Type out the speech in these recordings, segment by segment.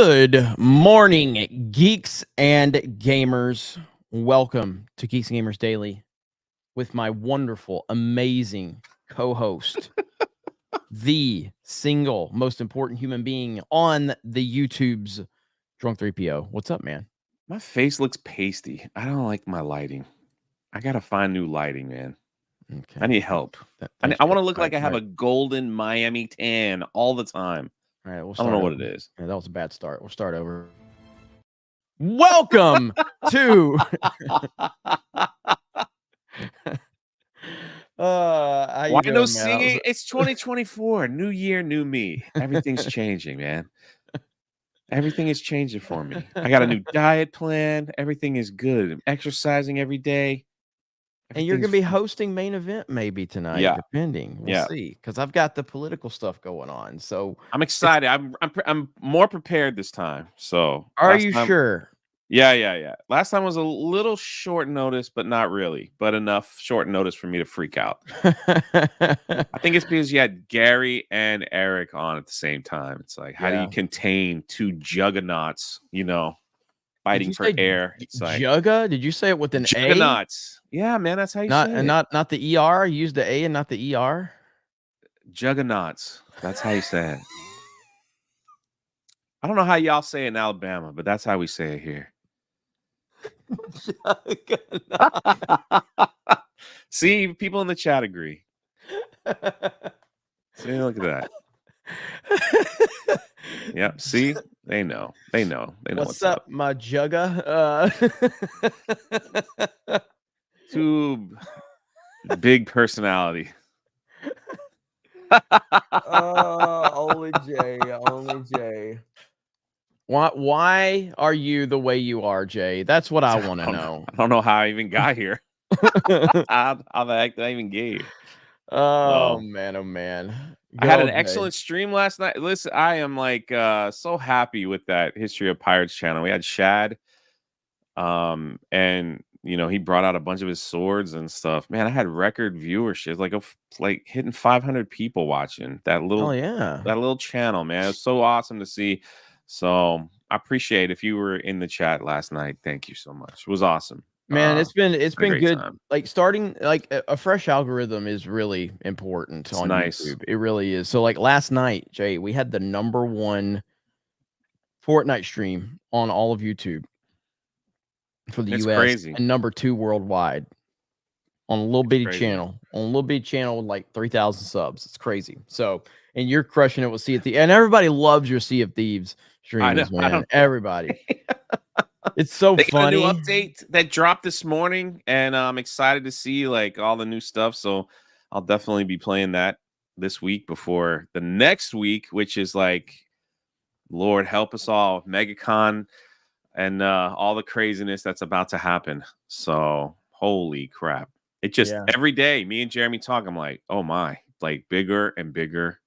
Good morning, geeks and gamers. Welcome to Geeks Gamers Daily with my wonderful, amazing co-host, the single most important human being on the YouTubes, Drunk 3PO. What's up, man? My face looks pasty. I don't like my lighting. I gotta find new lighting, man. Okay. I need help. I want to look like I have a golden Miami tan all the time. All right, we'll I start don't know over. what it is. Yeah, that was a bad start. We'll start over. Welcome to how you Why doing, no man? singing? It's 2024. New year, new me. Everything's changing, man. Everything is changing for me. I got a new diet plan. Everything is good. I'm exercising every day. And you're going to be Everything's hosting main event maybe tonight, yeah, depending. We'll yeah. see, because I've got the political stuff going on. So, I'm excited. I'm more prepared this time. So are last you time, sure? yeah. Last time was a little short notice, but not really, but enough short notice for me to freak out. I think it's because you had Gary and Eric on at the same time. It's like, how do Yeah. you contain two juggernauts, fighting for air? It's like Jugga? Did you say it with an A? juggernauts. Yeah, man, that's how you say it. Not the ER. Use the A and not the ER. Juggernauts. That's how you say it. I don't know how y'all say it in Alabama, but that's how we say it here. See, people in the chat agree. See, look at that. Yep. See, they know. They know what's up. My Jugga? Too big personality. Only Jay. Why are you the way you are, Jay? That's what I want to know. I don't know how I even got here. How the heck did I even get here? Oh man. I had an excellent stream last night. Listen, I am like so happy with that History of Pirates channel. We had Shad, and he brought out a bunch of his swords and stuff. Man, I had record viewership, like hitting 500 people watching that little channel. Man, it was so awesome to see. So I appreciate if you were in the chat last night. Thank you so much. It was awesome. Man, it's been good. Time. Like starting like a fresh algorithm is really important on YouTube. It really is. So like last night, Jay, we had the #1 Fortnite stream on all of YouTube for the US crazy. and #2 worldwide on a little bitty channel. On a little bitty channel with like 3,000 subs. It's crazy. So, and you're crushing it with Sea of Thieves. And everybody loves your Sea of Thieves streams, man. Everybody. It's so funny. Got a new update that dropped this morning, and I'm excited to see like all the new stuff. So I'll definitely be playing that this week before the next week, which is like, Lord help us all, MegaCon and all the craziness that's about to happen. So holy crap. It just every day, me and Jeremy talk, I'm like, oh my, like bigger and bigger.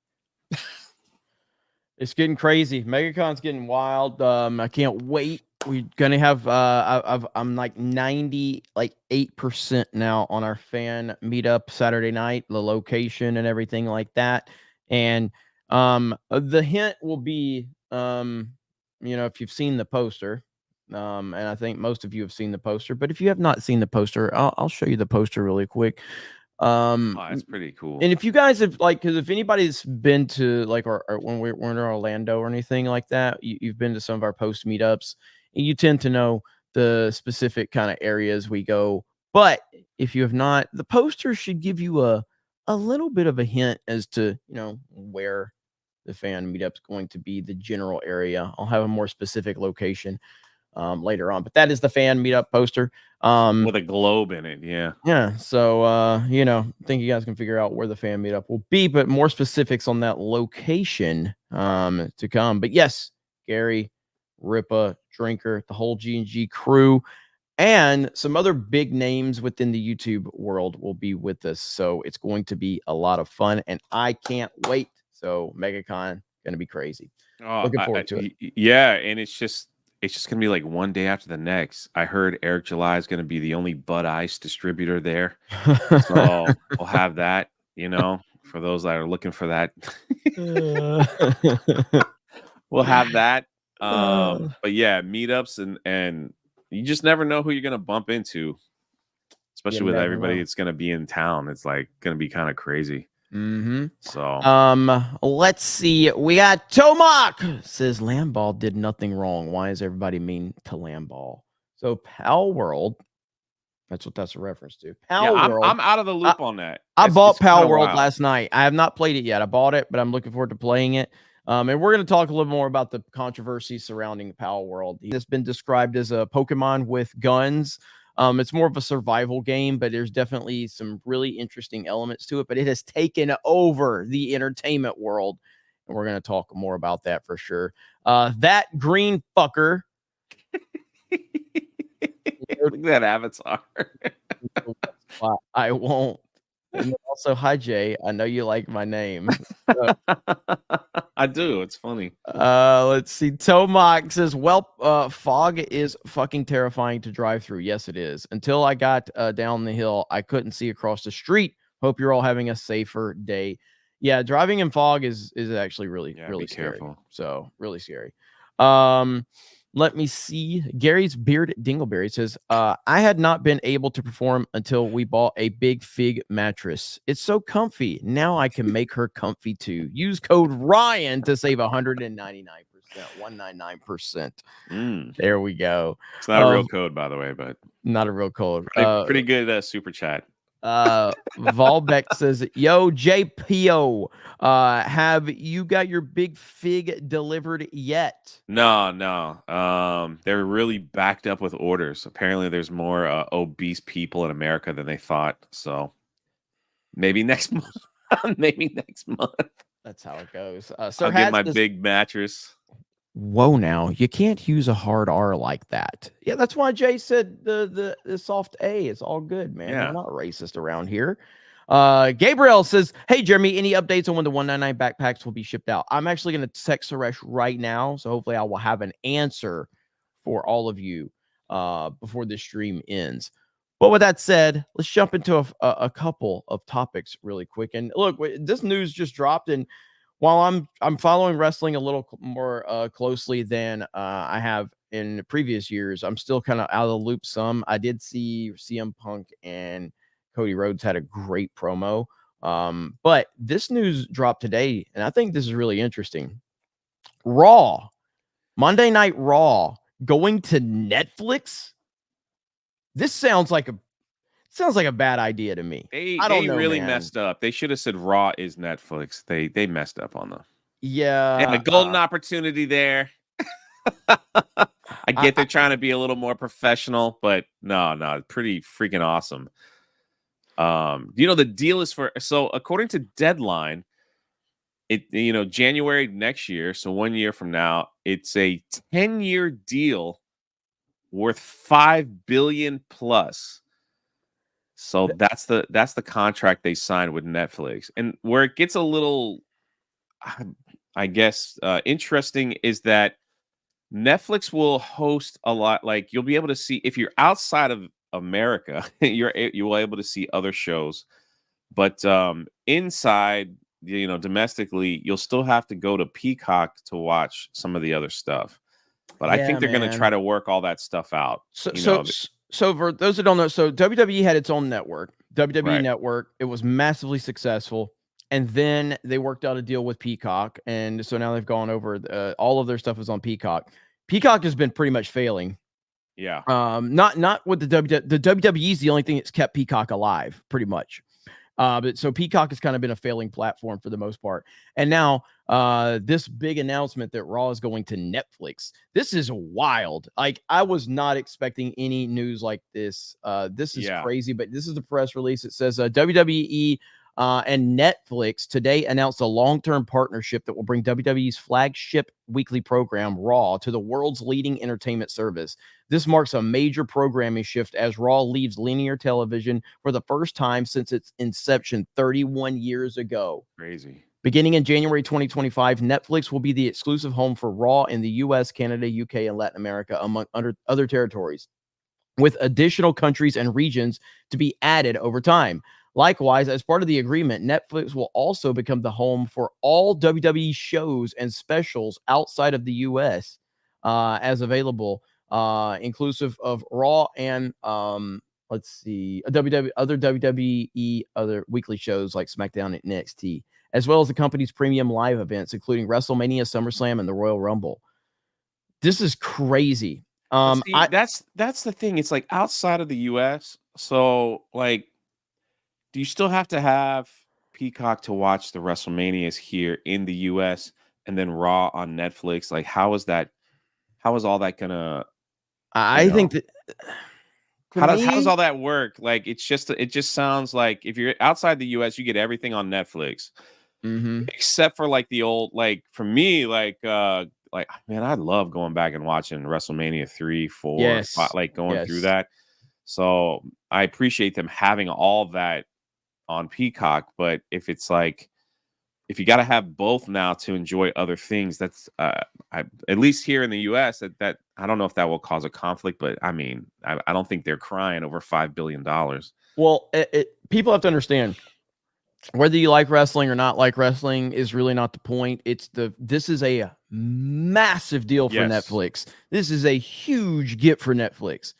It's getting crazy. MegaCon's getting wild. I can't wait. We're gonna have I'm like 98% now on our fan meetup Saturday night, the location and everything like that. And the hint will be if you've seen the poster, and I think most of you have seen the poster, but if you have not seen the poster, I'll show you the poster really quick. It's pretty cool. And if you guys have because if anybody's been to like or when we're in Orlando or anything like that, you've been to some of our post meetups, and you tend to know the specific kind of areas we go. But if you have not, the poster should give you a little bit of a hint as to where the fan meetup's going to be, the general area. I'll have a more specific location later on, but that is the fan meetup poster with a globe in it. Yeah. So I think you guys can figure out where the fan meetup will be, but more specifics on that location to come. But yes, Gary, Ripa, Drinker, the whole G&G crew, and some other big names within the YouTube world will be with us. So it's going to be a lot of fun, and I can't wait. So MegaCon gonna be crazy. Looking forward to it. Yeah, and it's just going to be like one day after the next. I heard Eric July is going to be the only Bud Ice distributor there. So we'll have that, for those that are looking for that. We'll have that. But yeah, meetups and you just never know who you're gonna bump into, You especially with never everybody know. that's gonna be in town. It's like gonna be kind of crazy. Mm-hmm. So Let's see. We got Tomac says Lamball did nothing wrong. Why is everybody mean to Lamball? So Palworld, that's what that's a reference to. yeah, Palworld. I'm out of the loop on that. I bought It's kind of Palworld wild. last night. I have not played it yet. I bought it, but I'm looking forward to playing it. And we're going to talk a little more about the controversy surrounding Palworld. It's been described as a Pokemon with guns. It's more of a survival game, but there's definitely some really interesting elements to it. But it has taken over the entertainment world, and we're going to talk more about that for sure. That green fucker. Look at that avatar. I won't. And also, hi Jay. I know you like my name. I do. It's funny. Let's see. Tomac says, well, fog is fucking terrifying to drive through. Yes, it is. Until I got down the hill, I couldn't see across the street. Hope you're all having a safer day. Yeah, driving in fog is actually really Be scary. careful. So really scary. Let me see. Gary's Beard Dingleberry says, I had not been able to perform until we bought a big fig mattress. It's so comfy. Now I can make her comfy too. Use code Ryan to save 199%. 199%. There we go. It's not a real code, by the way, but not a real code. Pretty good super chat. Volbeck says, yo, JPO, have you got your big fig delivered yet? No. They're really backed up with orders. Apparently there's more obese people in America than they thought. So maybe next month. That's how it goes. I'll get my big mattress. Whoa, now you can't use a hard R like that. Yeah, that's why Jay said the soft A. It's all good, man. Yeah. We're not racist around here. Gabriel says, hey Jeremy, any updates on when the 199 backpacks will be shipped out? I'm actually going to text Suresh right now, so hopefully I will have an answer for all of you before this stream ends. But with that said, let's jump into a couple of topics really quick. And look, this news just dropped, and while I'm following wrestling a little more closely than I have in previous years, I'm still kind of out of the loop some. I did see CM Punk and Cody Rhodes had a great promo. But this news dropped today, and I think this is really interesting. Raw, Monday Night Raw, going to Netflix? This sounds like a bad idea to me. They really messed up. They should have said Raw is Netflix. They messed up on them. Yeah. And a golden opportunity there. I get they're trying to be a little more professional, but no, pretty freaking awesome. The deal is so according to Deadline, January next year, so 1 year from now, it's a 10-year deal worth $5 billion plus. So that's the contract they signed with Netflix. And where it gets a little, I guess, interesting is that Netflix will host a lot. Like you'll be able to see if you're outside of America, you will able to see other shows, but inside, domestically, you'll still have to go to Peacock to watch some of the other stuff. But I think they're going to try to work all that stuff out. So for those that don't know, so WWE had its own network, WWE Network. It was massively successful. And then they worked out a deal with Peacock. And so now they've gone over all of their stuff is on Peacock. Peacock has been pretty much failing. Yeah. Not with the WWE is the only thing that's kept Peacock alive, pretty much. But so Peacock has kind of been a failing platform for the most part. And now this big announcement that Raw is going to Netflix. This is wild. Like I was not expecting any news like this. This is crazy, but this is the press release. It says WWE and Netflix today announced a long-term partnership that will bring WWE's flagship weekly program, Raw, to the world's leading entertainment service. This marks a major programming shift as Raw leaves linear television for the first time since its inception 31 years ago. Crazy. Beginning in January 2025, Netflix will be the exclusive home for Raw in the US, Canada, UK, and Latin America, among other territories, with additional countries and regions to be added over time. Likewise, as part of the agreement, Netflix will also become the home for all WWE shows and specials outside of the U.S. as available, inclusive of Raw and let's see, other WWE other weekly shows like SmackDown and NXT, as well as the company's premium live events, including WrestleMania, SummerSlam, and the Royal Rumble. This is crazy. But see, that's the thing. It's like outside of the US. So like, do you still have to have Peacock to watch the WrestleManias here in the US and then Raw on Netflix? Like, how is that? How is all that gonna, you I think know, that to how does me, all that work? Like, it just sounds like if you're outside the US, you get everything on Netflix, except for like the old, like for me, like man, I love going back and watching WrestleMania 3, 4, 5, yes, like going through yes. that. So I appreciate them having all that on Peacock, but if it's like if you got to have both now to enjoy other things, that's at least here in the U.S. That I don't know if that will cause a conflict, but I mean, I don't think they're crying over $5 billion. Well, people have to understand whether you like wrestling or not like wrestling is really not the point. This is a massive deal for Yes. Netflix. This is a huge get for Netflix.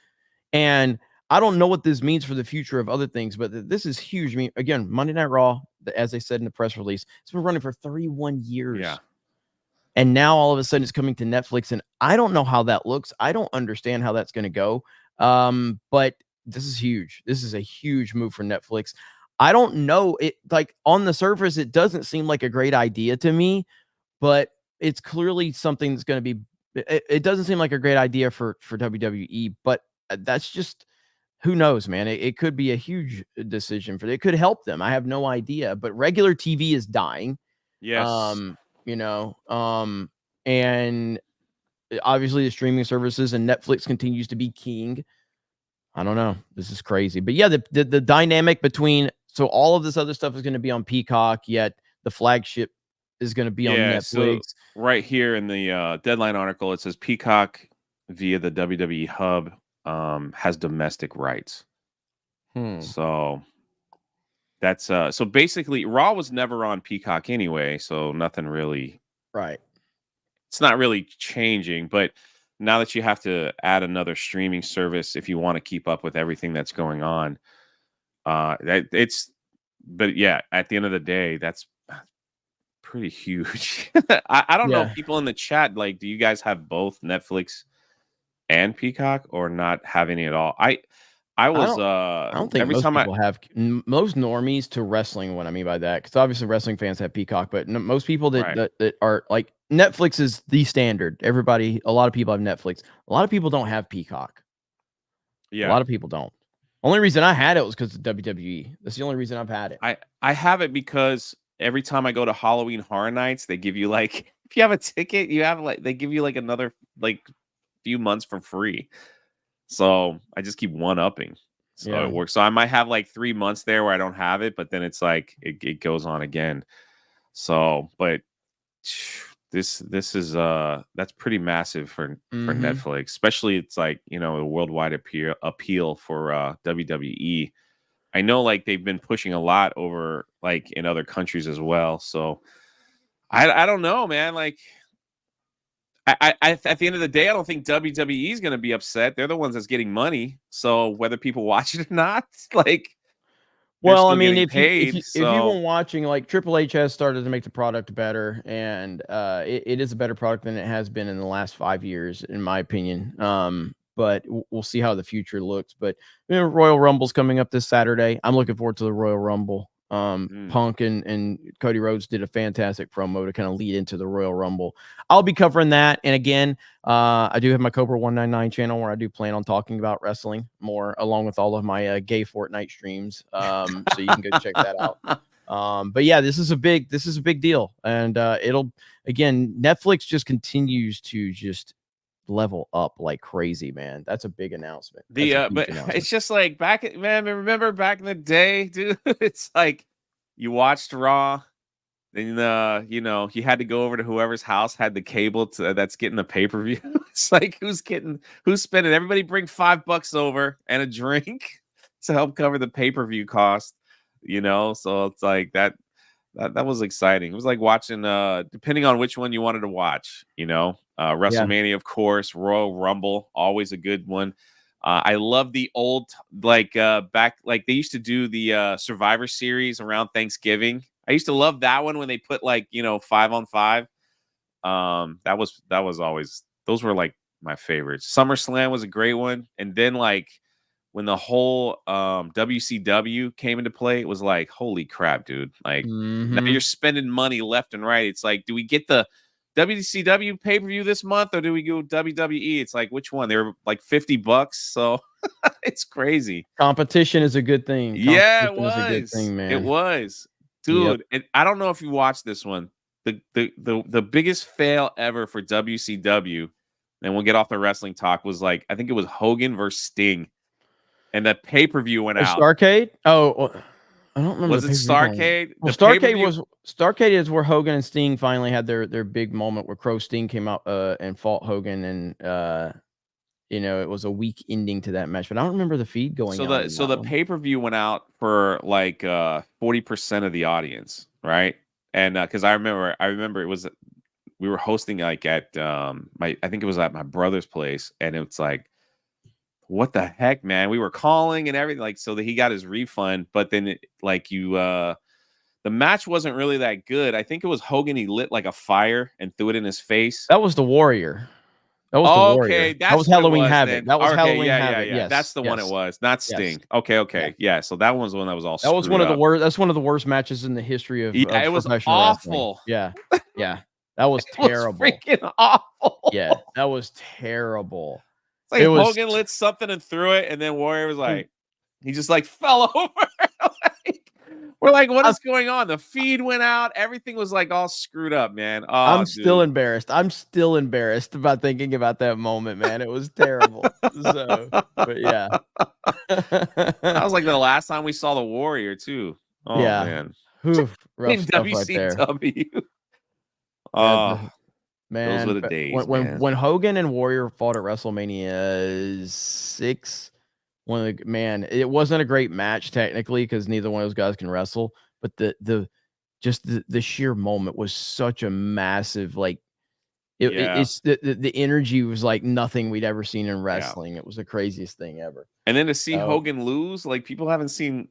And I don't know what this means for the future of other things, but this is huge. I mean, again, Monday Night Raw, as they said in the press release, it's been running for 31 Yeah. years. And now all of a sudden it's coming to Netflix. And I don't know how that looks. I don't understand how that's going to go. But this is huge. This is a huge move for Netflix. I don't know. It like on the surface, it doesn't seem like a great idea to me, but it's clearly something that's going to be. It doesn't seem like a great idea for WWE, but that's just who knows, man. It could be a huge decision for. It could help them. I have no idea. But regular TV is dying. Yes. Um, and obviously the streaming services and Netflix continues to be king. I don't know. This is crazy. But yeah, the dynamic between so all of this other stuff is going to be on Peacock, yet the flagship is going to be on Yeah. So Netflix. right here in the Deadline article, it says Peacock via the WWE hub has domestic rights. So that's so basically Raw was never on Peacock anyway, so nothing really, Right. it's not really changing, but now that you have to add another streaming service if you want to keep up with everything that's going on, that it's but yeah, at the end of the day, that's pretty huge. I don't know, Yeah. people in the chat, like, do you guys have both Netflix and Peacock or not have any at all? I I was don't I don't think every most time I people have most normies to wrestling. What I mean by that, because obviously wrestling fans have Peacock, but most people right. that are like Netflix is the standard. A lot of people have Netflix. A lot of people don't have Peacock. A Yeah. lot of people don't. Only reason I had it was because of WWE. That's the only reason I've had it. I have it because every time I go to Halloween Horror Nights, they give you like if you have a ticket, you have like they give you like another like few months for free. So I just keep one upping. So Yeah. it works. So I might have like 3 months there where I don't have it, but then it's like it goes on again. So, but this is that's pretty massive for Mm-hmm. Netflix, especially it's like a worldwide appeal for WWE. I know like they've been pushing a lot over like in other countries as well. So I don't know, man. Like at the end of the day, I don't think WWE is going to be upset. They're the ones that's getting money. So whether people watch it or not, like they're Well, I still mean, getting if you paid. if you've So been watching, like Triple H has started to make the product better, and it is a better product than it has been in the last 5 years, in my opinion. But we'll see how the future looks. But Royal Rumble's coming up this Saturday. I'm looking forward to the Royal Rumble. mm, Punk and Cody Rhodes did a fantastic promo to kind of lead into the Royal Rumble. I'll be covering that, and again, I do have my Cobra 199 channel where I do plan on talking about wrestling more, along with all of my gay Fortnite streams. So you can go check that out. But yeah, this is a big deal, and it'll again Netflix just continues to just level up like crazy, man. That's a big announcement. That's a huge but announcement. it's just like man, remember back in the day, dude? It's like you watched Raw, then you had to go over to whoever's house had the cable that's getting the pay-per-view. It's like who's spending, everybody bring $5 over and a drink to help cover the pay-per-view cost, so it's like that that was exciting. It was like watching, depending on which one you wanted to watch, WrestleMania, of course, Royal Rumble, always a good one. I love the old, back, like they used to do the Survivor Series around Thanksgiving. I used to love that one when they put 5-on-5. That was always, those were like my favorites. SummerSlam was a great one, and then when the whole WCW came into play, it was like, holy crap, dude! Like now you're spending money left and right. It's like, do we get the WCW pay-per-view this month, or do we go WWE? It's like, which one? They were like $50, so it's crazy. Competition is a good thing. Yeah, it Competition is a good was. thing, man. It was, dude. And I don't know if you watched this one. The biggest fail ever for WCW, and we'll get off the wrestling talk, was I think it was Hogan versus Sting, and the pay-per-view went out. Starrcade? Oh, well, I don't remember. Was it Starrcade? Well, Starrcade is where Hogan and Sting finally had their big moment, where Crow Sting came out and fought Hogan, and it was a weak ending to that match. But I don't remember the feed going out. So the pay-per-view went out for 40% of the audience, right? And because I remember it was, we were hosting at I think it was at my brother's place, and it's like, what the heck, man? We were calling and everything, so that he got his refund, but then the match wasn't really that good. I think it was Hogan. He lit a fire and threw it in his face. That was the Warrior. That was the Warrior. That was Halloween Havoc. That was Halloween Havoc. Yeah. Yes, that's the one it was, not Sting. Yes. Okay. Yeah. So that one was the one that was all. That was one of the worst. That's one of the worst matches in the history of. Yeah, it was awful. Wrestling. Yeah. That was terrible. Was freaking awful. Yeah, that was terrible. It's like Hogan lit something and threw it, and then Warrior was like, he just fell over. We're like, what is going on? The feed went out. Everything was all screwed up, man. Oh, I'm still embarrassed. I'm still embarrassed about thinking about that moment, man. It was terrible. But yeah. That was the last time we saw the Warrior too. Oh yeah. Man. Oof, rough in stuff WCW. Right oh man. Those were the days. When Hogan and Warrior fought at WrestleMania 6. It wasn't a great match technically, because neither one of those guys can wrestle, but the sheer moment was such a massive, it's the energy was like nothing we'd ever seen in wrestling. It was the craziest thing ever. And then to see Hogan lose, people haven't seen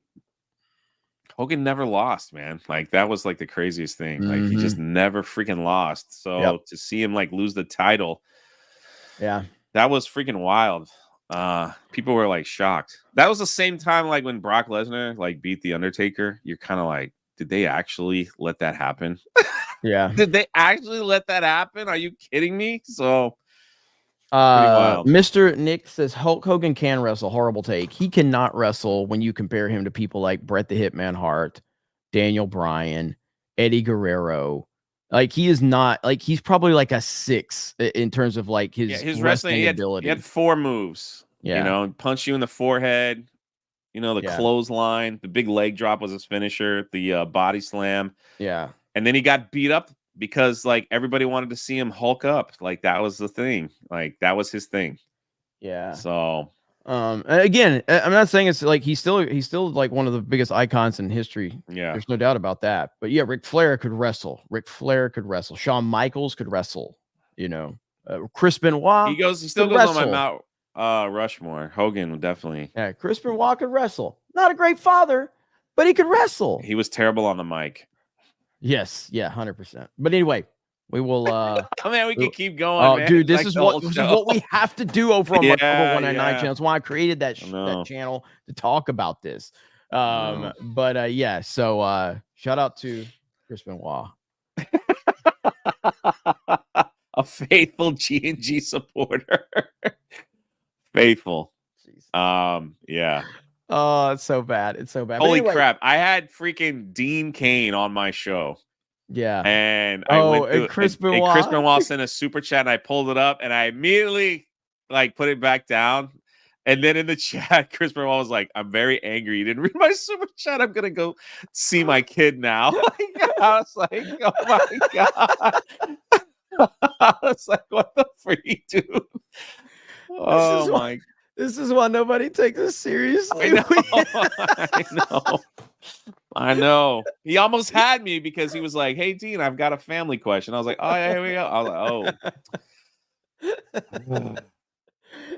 Hogan never lost, man. That was the craziest thing. He just never freaking lost. So to see him lose the title, that was freaking wild. People were shocked. That was the same time when Brock Lesnar beat the Undertaker. You're kind of did they actually let that happen? Yeah. Did they actually let that happen? Are you kidding me? So Mr. Nick says Hulk Hogan can wrestle. Horrible take. He cannot wrestle when you compare him to people like Bret the Hitman Hart, Daniel Bryan, Eddie Guerrero. He is not he's probably a 6 in terms of his wrestling ability. He had 4 moves. Yeah. Punch you in the forehead. The clothesline, the big leg drop was his finisher. The body slam. Yeah. And then he got beat up because everybody wanted to see him Hulk up. That was the thing. That was his thing. Yeah. So again, I'm not saying it's he's still one of the biggest icons in history. Yeah. There's no doubt about that. But yeah, Ric Flair could wrestle. Shawn Michaels could wrestle. Chris Benoit. He still goes on my Mount Rushmore. Hogan definitely. Yeah, Chris Benoit could wrestle. Not a great father, but he could wrestle. He was terrible on the mic. Yes, yeah, 100%. But anyway, we will. Man, we can keep going, man. Dude, this is what we have to do over on my 199 channel. That's why I created that channel to talk about this. But yeah, so shout out to Chris Benoit, a faithful G&G supporter. Faithful. Yeah. Oh, it's so bad. It's so bad. Holy crap. I had freaking Dean Cain on my show. Yeah. And Chris Benoit. And Chris Benoit sent a super chat, and I pulled it up, and I immediately put it back down. And then in the chat, Chris Benoit was like, I'm very angry. You didn't read my super chat. I'm going to go see my kid now. I was like, oh my God. I was like, what the freak, dude? Oh my. This is why nobody takes us seriously. I know. I know. He almost had me because he was like, "Hey, Dean, I've got a family question." I was like, "Oh, yeah, here we go." I was like,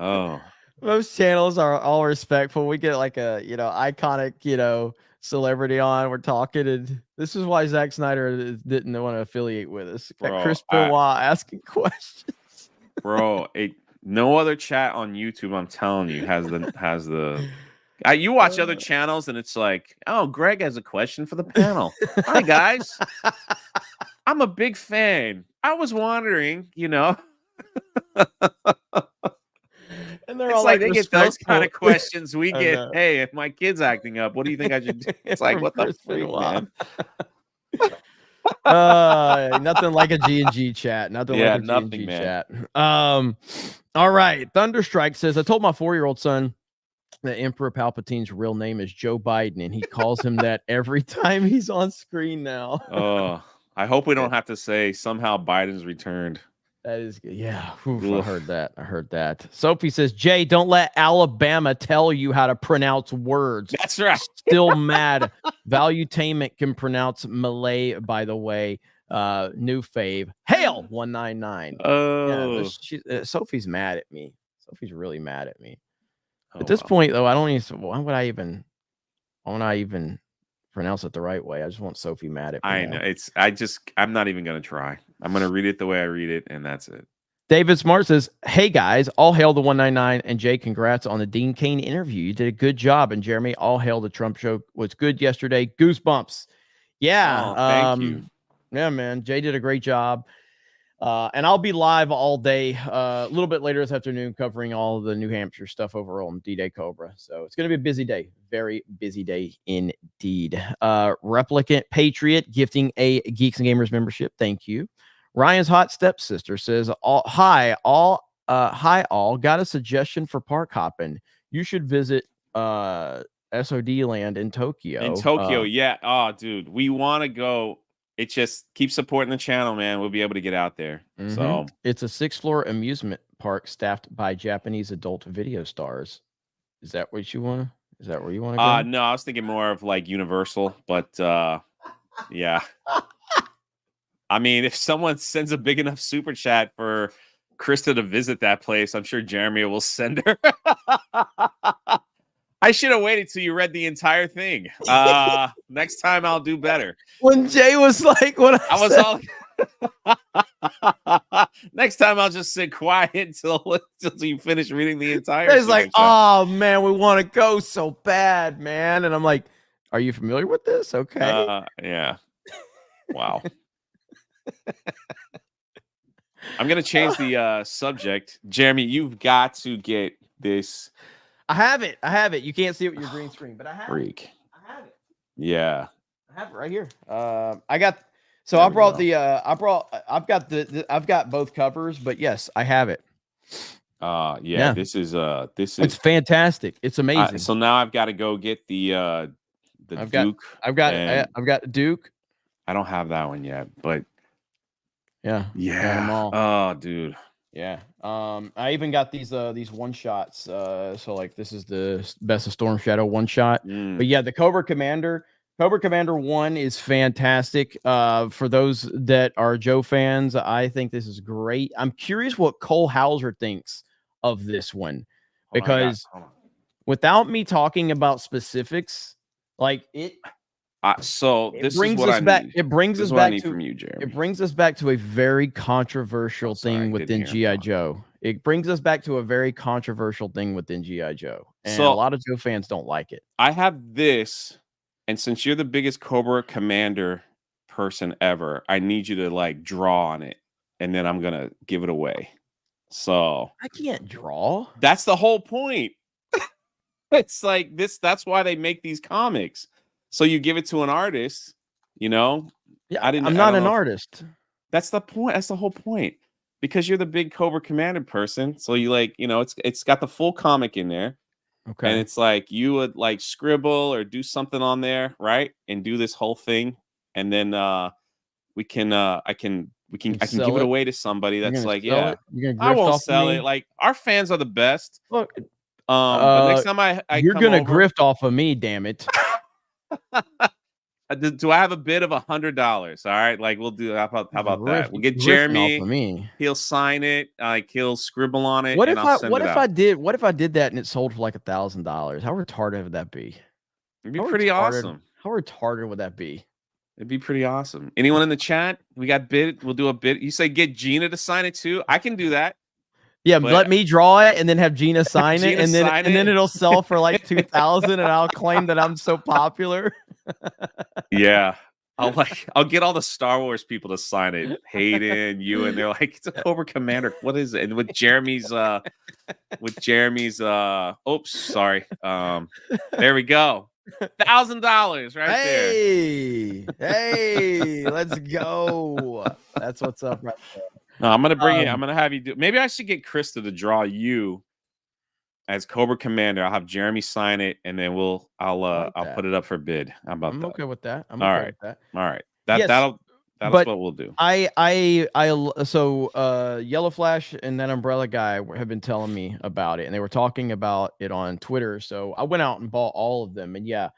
"Oh, oh, Most channels are all respectful. We get like a, iconic, celebrity on. We're talking, and this is why Zack Snyder didn't want to affiliate with us. Got bro, Chris Benoit asking questions. bro, no other chat on YouTube. I'm telling you has the. You watch other channels and it's like, oh, Greg has a question for the panel. Hi guys, I'm a big fan. I was wondering, And they're it's all like like they get those kind respectful. of questions. We I get, know. hey, if my kid's acting up, what do you think I should do? It's like, From what the Chris freak, Benoit. man? Nothing like a G&G chat. Nothing like Yeah, a nothing, G&G man. chat. All right. Thunderstrike says, I told my 4-year-old son that Emperor Palpatine's real name is Joe Biden, and he calls him that every time he's on screen now. Oh, I hope we don't have to say somehow Biden's returned. That is good. Yeah. Oof, I heard that. Sophie says, Jay, don't let Alabama tell you how to pronounce words. That's right. Still mad. Valuetainment can pronounce Malay, by the way. New fave. Hail 199. Oh, Sophie's mad at me. Sophie's really mad at me. oh At this well. point, though, I don't even. Why would I even pronounce it the right way? I just want Sophie mad at me. I know. I'm not even gonna try. I'm gonna read it the way I read it, and that's it. David Smart says, hey guys, all hail the 199, and Jay, congrats on the Dean Cain interview. You did a good job. And Jeremy, all hail the Trump show. Was good yesterday. Goosebumps. Yeah. Oh, thank you. Yeah, man. Jay did a great job. And I'll be live all day, a little bit later this afternoon, covering all of the New Hampshire stuff over on D-Day Cobra. So it's going to be a busy day. Very busy day indeed. Replicant Patriot gifting a Geeks and Gamers membership. Thank you. Ryan's hot stepsister says, hi all, got a suggestion for park hopping. You should visit SOD land in Tokyo. Yeah. Oh, dude, we want to go. It just keep supporting the channel, man. We'll be able to get out there. Mm-hmm. So it's a 6-floor amusement park staffed by Japanese adult video stars. Is that what you want to? Is that where you want to go? No, I was thinking more of like Universal, but yeah. I mean, if someone sends a big enough super chat for Krista to visit that place, I'm sure Jeremy will send her. I should have waited till you read the entire thing. Next time I'll do better. When Jay was like, "What I was all." Next time I'll just sit quiet until you finish reading the entire. He's like, "Oh man, we want to go so bad, man," and I'm like, "Are you familiar with this?" Okay. Yeah. Wow. I'm gonna change the subject. Jeremy, you've got to get this. I have it. You can't see it with your green screen, but I have it. I have it. Yeah. I have it right here. I got. So I brought the. I've got both covers, but yes, I have it. Yeah. This is. It's fantastic. It's amazing. So now I've got to go get the Duke. I've got Duke. I don't have that one yet, but yeah. Oh, dude. Yeah. I even got these one shots. So like this is the Best of Storm Shadow one shot. But yeah, the Cobra Commander 1 is fantastic. For those that are Joe fans, I think this is great. I'm curious what Cole Hauser thinks of this one, because without me talking about specifics, like it. This brings us back. It brings us back to from you, Jeremy. It brings us back to a very controversial thing within G.I. Joe. It brings us back to a very controversial thing within G.I. Joe, and a lot of Joe fans don't like it. I have this, and since you're the biggest Cobra Commander person ever, I need you to like draw on it, and then I'm gonna give it away. So I can't draw. That's the whole point. It's like this. That's why they make these comics. So you give it to an artist, Yeah, I'm not an artist. That's the point. That's the whole point. Because you're the big Cobra Commander person, so you like, it's got the full comic in there. Okay. And it's like you would like scribble or do something on there, right? And do this whole thing, and then I can give it away to somebody that's like, yeah, I won't sell it. Like our fans are the best. Look, but next time you're gonna grift off of me, damn it. Do I have a bid of $100? All right, like we'll do. How about that? We'll get Riffing off Jeremy. of me. He'll sign it. Like he'll scribble on it, What and if I'll send it out. What if I did that and it sold for like $1,000? How retarded would that be? It'd be pretty awesome. How retarded would that be? It'd be pretty awesome. Anyone in the chat? We got bid. We'll do a bid. You say get Gina to sign it too. I can do that. Yeah, let me draw it and then have Gina sign it, and then it'll sell for like 2,000, and I'll claim that I'm so popular. Yeah, I'll get all the Star Wars people to sign it. Hayden, you, and they're like, it's a Cobra Commander. What is it? And with Jeremy's, oops, sorry. There we go. $1,000 right there. Hey, let's go. That's what's up right there. No, I'm gonna bring it. I'm gonna have you do. Maybe I should get Krista to draw you as Cobra Commander. I'll have Jeremy sign it, and then I'll put it up for bid. How about that? I'm okay with that. All right. That's what we'll do. So Yellow Flash and that Umbrella guy have been telling me about it, and they were talking about it on Twitter. So I went out and bought all of them, and yeah,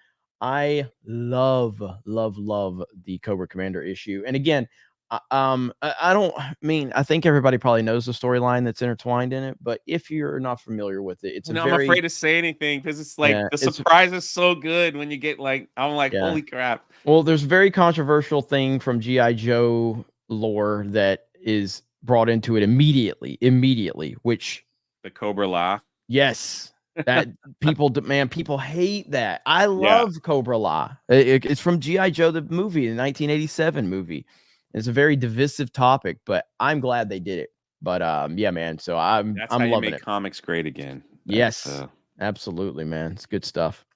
I love the Cobra Commander issue. And again, I think everybody probably knows the storyline that's intertwined in it, but if you're not familiar with it, I'm afraid to say anything because it's like the surprise is so good when you get holy crap. Well, there's a very controversial thing from G.I. Joe lore that is brought into it immediately, which the Cobra La. Yes. That people hate that. I love Cobra La. It's from G.I. Joe, the movie, the 1987 movie. It's a very divisive topic, but I'm glad they did it. But yeah, man. So I'm loving it. Comics great again. Yes, absolutely, man. It's good stuff.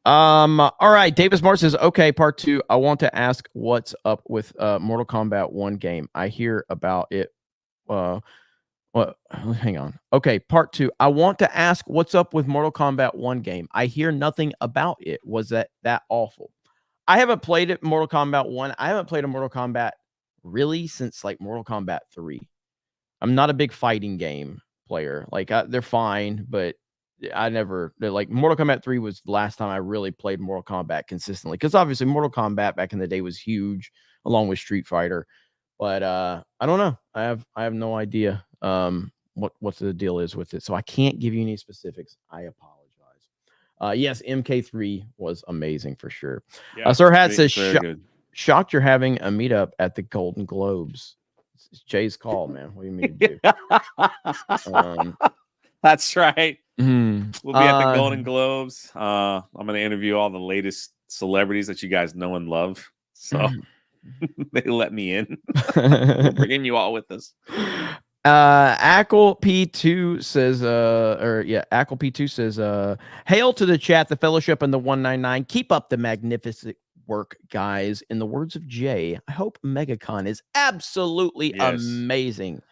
All right. Davis Mart says, okay, part 2. I want to ask what's up with Mortal Kombat 1 game. I hear about it. Hang on. Okay, part 2. I want to ask what's up with Mortal Kombat 1 game. I hear nothing about it. Was that awful? I haven't played it, Mortal Kombat 1. I haven't played a Mortal Kombat really since like Mortal Kombat 3. I'm not a big fighting game player. Like they're fine, but they're like Mortal Kombat 3 was the last time I really played Mortal Kombat consistently, because obviously Mortal Kombat back in the day was huge along with Street Fighter. But I don't know. I have no idea what the deal is with it. So I can't give you any specifics. I apologize. Yes, MK3 was amazing for sure. Yeah, Sir Hat says shocked you're having a meetup at the Golden Globes. It's Jay's call, man. What do you mean to do? That's right. We'll be at the Golden Globes. I'm going to interview all the latest celebrities that you guys know and love. So they let me in. We're bringing you all with us. Ackle P2 says, Ackle P2 says, hail to the chat, the fellowship, and the 199. Keep up the magnificent work, guys. In the words of Jay, I hope MegaCon is absolutely amazing.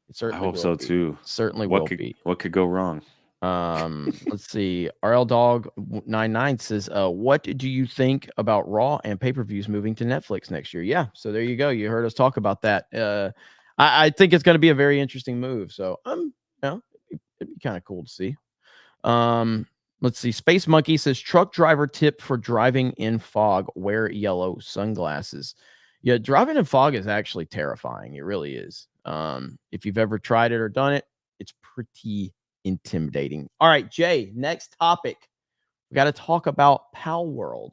It certainly I hope so too. Certainly will be. What could go wrong? Let's see. RL Dog 99 says, what do you think about Raw and pay-per-views moving to Netflix next year? Yeah, so there you go. You heard us talk about that. I think it's going to be a very interesting move. So it'd be kind of cool to see. Let's see. Space Monkey says, truck driver tip for driving in fog: wear yellow sunglasses. Yeah, driving in fog is actually terrifying. It really is. If you've ever tried it or done it, it's pretty intimidating. All right, Jay, next topic. We got to talk about Palworld.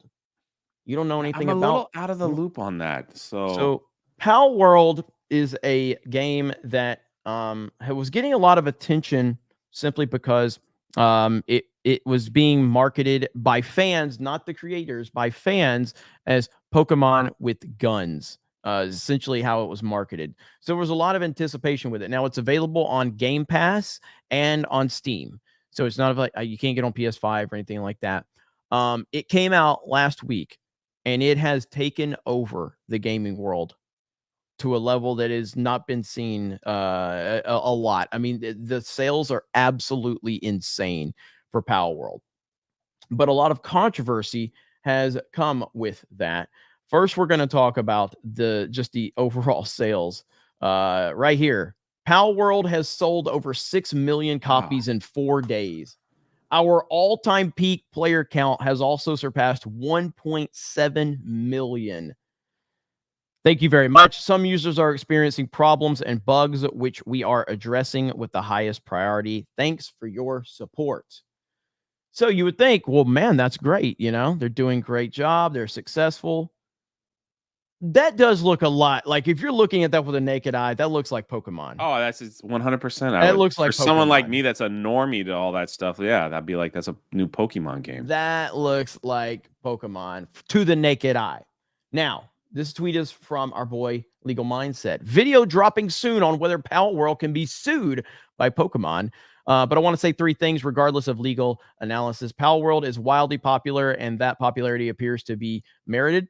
You don't know anything about. I'm a little out of the loop on that. So Palworld is a game that was getting a lot of attention simply because it was being marketed by fans, not the creators, by fans, as Pokemon with guns. Essentially how it was marketed. So there was a lot of anticipation with it. Now it's available on Game Pass and on Steam. So it's not like you can't get on PS5 or anything like that. It came out last week, and it has taken over the gaming world to a level that has not been seen a lot. I mean, the sales are absolutely insane for Palworld. But a lot of controversy has come with that. First, we're going to talk about the overall sales right here. Palworld has sold over 6 million copies in 4 days. Our all-time peak player count has also surpassed 1.7 million. Thank you very much. Some users are experiencing problems and bugs, which we are addressing with the highest priority. Thanks for your support. So you would think, well, man, that's great. They're doing a great job. They're successful. That does look a lot like, if you're looking at that with a naked eye, that looks like Pokemon. Oh, that's 100%. I That would looks for like someone like Pokemon. me that's a normie to all that stuff. Yeah, that'd be like that's a new Pokemon game. That looks like Pokemon to the naked eye. Now, this tweet is from our boy Legal Mindset. Video dropping soon on whether Palworld can be sued by Pokemon. But I want to say three things regardless of legal analysis. Palworld is wildly popular, and that popularity appears to be merited.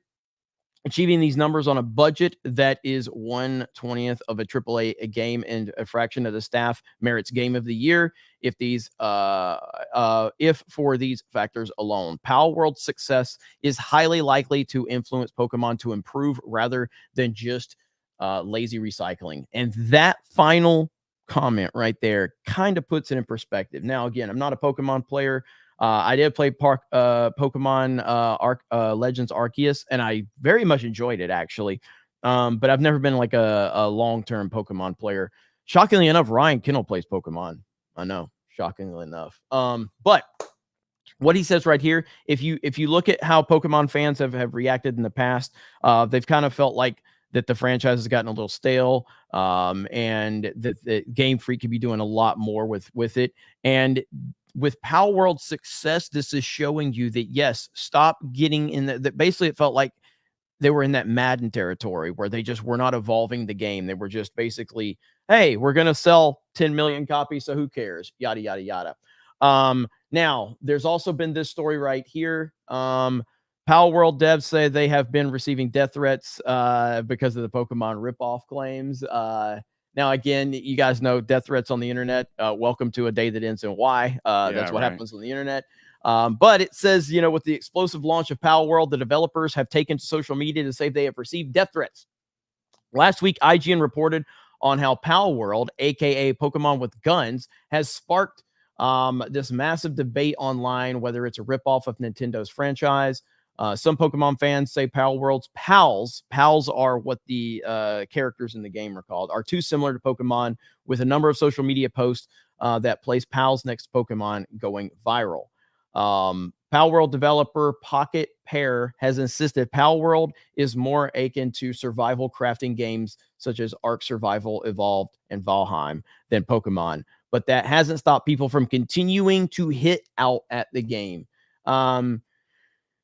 Achieving these numbers on a budget that is 1/20th of a AAA game and a fraction of the staff merits Game of the Year. If for these factors alone, Palworld's success is highly likely to influence Pokemon to improve rather than just lazy recycling. And that final comment right there kind of puts it in perspective. Now, again, I'm not a Pokemon player. I did play Pokemon Legends Arceus, and I very much enjoyed it, actually. But I've never been like a long-term Pokemon player. Shockingly enough, Ryan Kindle plays Pokemon. I know, shockingly enough. But what he says right here, if you look at how Pokemon fans have reacted in the past, they've kind of felt like that the franchise has gotten a little stale, and that Game Freak could be doing a lot more with it. And with Palworld's success, this is showing you that, yes, stop getting in that basically it felt like they were in that Madden territory where they just were not evolving the game. They were just basically, hey, we're going to sell 10 million copies, so who cares? Yada, yada, yada. Now, there's also been this story right here. Palworld devs say they have been receiving death threats because of the Pokemon ripoff claims. Now, again, you guys know death threats on the internet. Welcome to a day that ends in Y. That's what happens on the internet. But it says, with the explosive launch of Palworld, the developers have taken to social media to say they have received death threats. Last week, IGN reported on how Palworld, aka Pokemon with Guns, has sparked this massive debate online, whether it's a ripoff of Nintendo's franchise. Some Pokemon fans say Palworld's pals are what the characters in the game are called, are too similar to Pokemon, with a number of social media posts that place pals next to Pokemon going viral. Palworld developer Pocket Pair has insisted Palworld is more akin to survival crafting games such as Ark Survival Evolved and Valheim than Pokemon, but that hasn't stopped people from continuing to hit out at the game.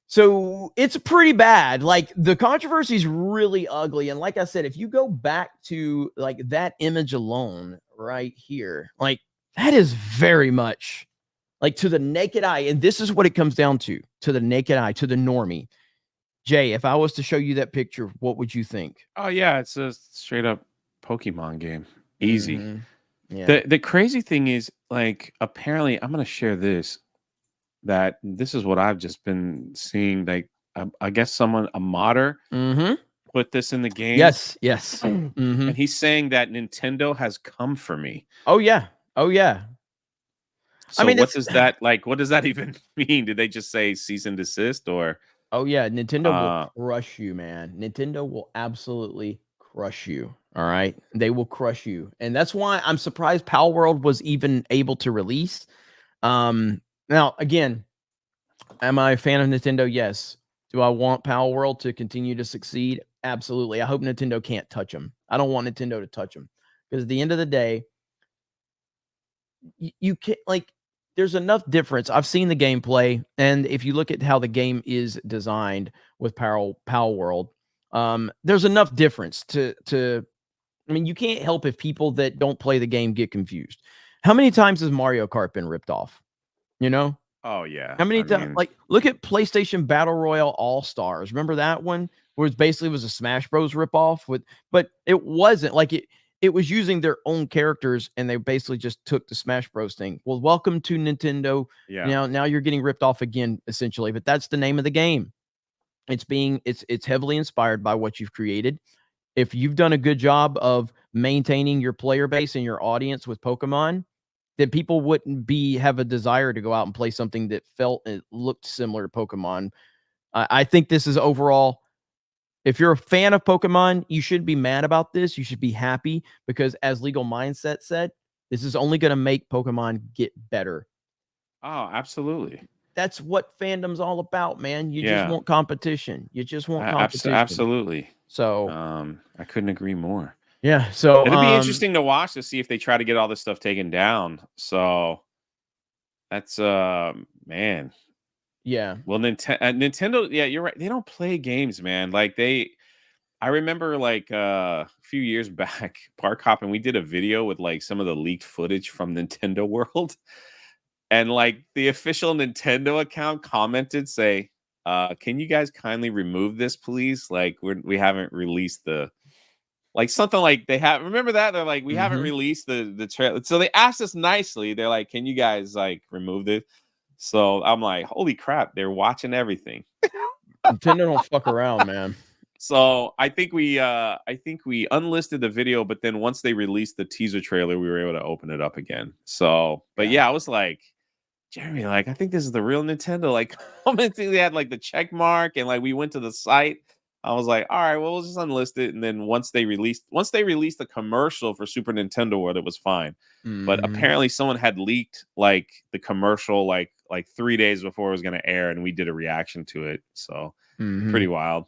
So it's pretty bad. Like, the controversy is really ugly. And like I said, if you go back to like that image alone right here, like that is very much like to the naked eye. And this is what it comes down to the naked eye, to the normie. Jay, if I was to show you that picture, what would you think? Oh yeah, it's a straight up Pokemon game. Easy. Mm-hmm. Yeah. The crazy thing is, like, apparently I'm going to share this. That this is what I've just been seeing. Like, I guess a modder put this in the game. Yes. And he's saying that Nintendo has come for me. Oh yeah. So what does that even mean? Did they just say cease and desist, or? Oh yeah, Nintendo will crush you, man. Nintendo will absolutely crush you. All right, they will crush you, and that's why I'm surprised Palworld was even able to release. Now, again, am I a fan of Nintendo? Yes. Do I want Palworld to continue to succeed? Absolutely. I hope Nintendo can't touch them. I don't want Nintendo to touch them, because at the end of the day, you can't, like, there's enough difference. I've seen the gameplay, and if you look at how the game is designed with Palworld, there's enough difference to. I mean, you can't help if people that don't play the game get confused. How many times has Mario Kart been ripped off? Oh yeah. How many times? Like, look at PlayStation Battle Royale All Stars. Remember that one, where it basically was a Smash Bros ripoff but it wasn't like it. It was using their own characters, and they basically just took the Smash Bros thing. Well, welcome to Nintendo. Yeah. Now you're getting ripped off again, essentially. But that's the name of the game. It's heavily inspired by what you've created. If you've done a good job of maintaining your player base and your audience with Pokemon, that people wouldn't have a desire to go out and play something that felt and looked similar to Pokemon. I think this is overall, if you're a fan of Pokemon, you shouldn't be mad about this. You should be happy because, as Legal Mindset said, this is only going to make Pokemon get better. Oh, absolutely. That's what fandom's all about, man. You just Yeah. want competition. You just want competition. Absolutely. So, I couldn't agree more. yeah. So It'd be interesting to watch to see if they try to get all this stuff taken down. So that's man. Yeah. Well, Nintendo, yeah, you're right. They don't play games, man. Like I remember like a few years back, Park Hopping, we did a video with like some of the leaked footage from Nintendo World. And like the official Nintendo account commented, say, can you guys kindly remove this, please? Like we haven't released the like something like they have. Remember that they're like we haven't released the trailer. So they asked us nicely. They're like, can you guys like remove this? So I'm like, holy crap, they're watching everything. Nintendo don't fuck around, man. So I think we unlisted the video, but then once they released the teaser trailer, we were able to open it up again. So, but yeah I was like, Jeremy, like, I think this is the real Nintendo. Like, commenting, they had like the check mark, and like we went to the site. I was like, all right, well, we'll just unlist it. And then once they released the commercial for Super Nintendo World, it was fine. But apparently someone had leaked like the commercial like 3 days before it was gonna air, and we did a reaction to it. So pretty wild.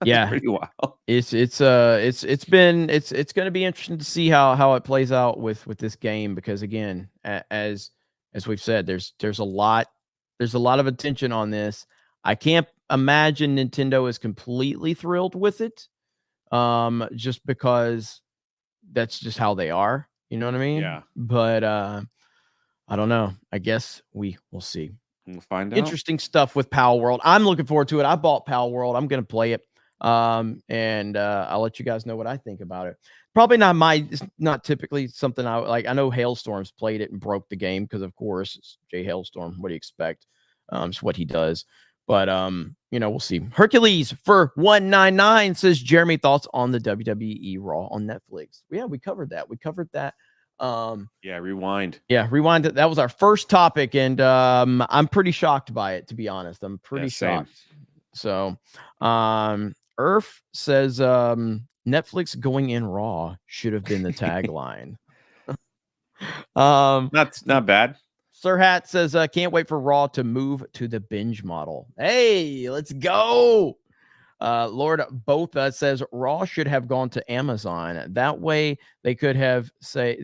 Yeah. Pretty wild. It's gonna be interesting to see how it plays out with this game, because again, as we've said, there's a lot of attention on this. I can't imagine Nintendo is completely thrilled with it, just because that's just how they are. You know what I mean? Yeah. But I don't know. I guess we will see. We'll find out. Interesting stuff with Palworld. I'm looking forward to it. I bought Palworld. I'm gonna play it. And I'll let you guys know what I think about it. Probably it's not typically something I like. I know Hailstorm's played it and broke the game because, of course, it's Jay Hailstorm. What do you expect? It's what he does. But we'll see. Hercules for 199 says, Jeremy, thoughts on the WWE Raw on Netflix? Yeah, we covered that. Yeah, rewind. Yeah, rewind. That was our first topic, and I'm pretty shocked by it, to be honest. I'm pretty shocked. So, Earth says Netflix going in Raw should have been the tagline. Not bad. Sir Hat says can't wait for Raw to move to the binge model. Hey, let's go. Lord Botha says Raw should have gone to Amazon. That way they could say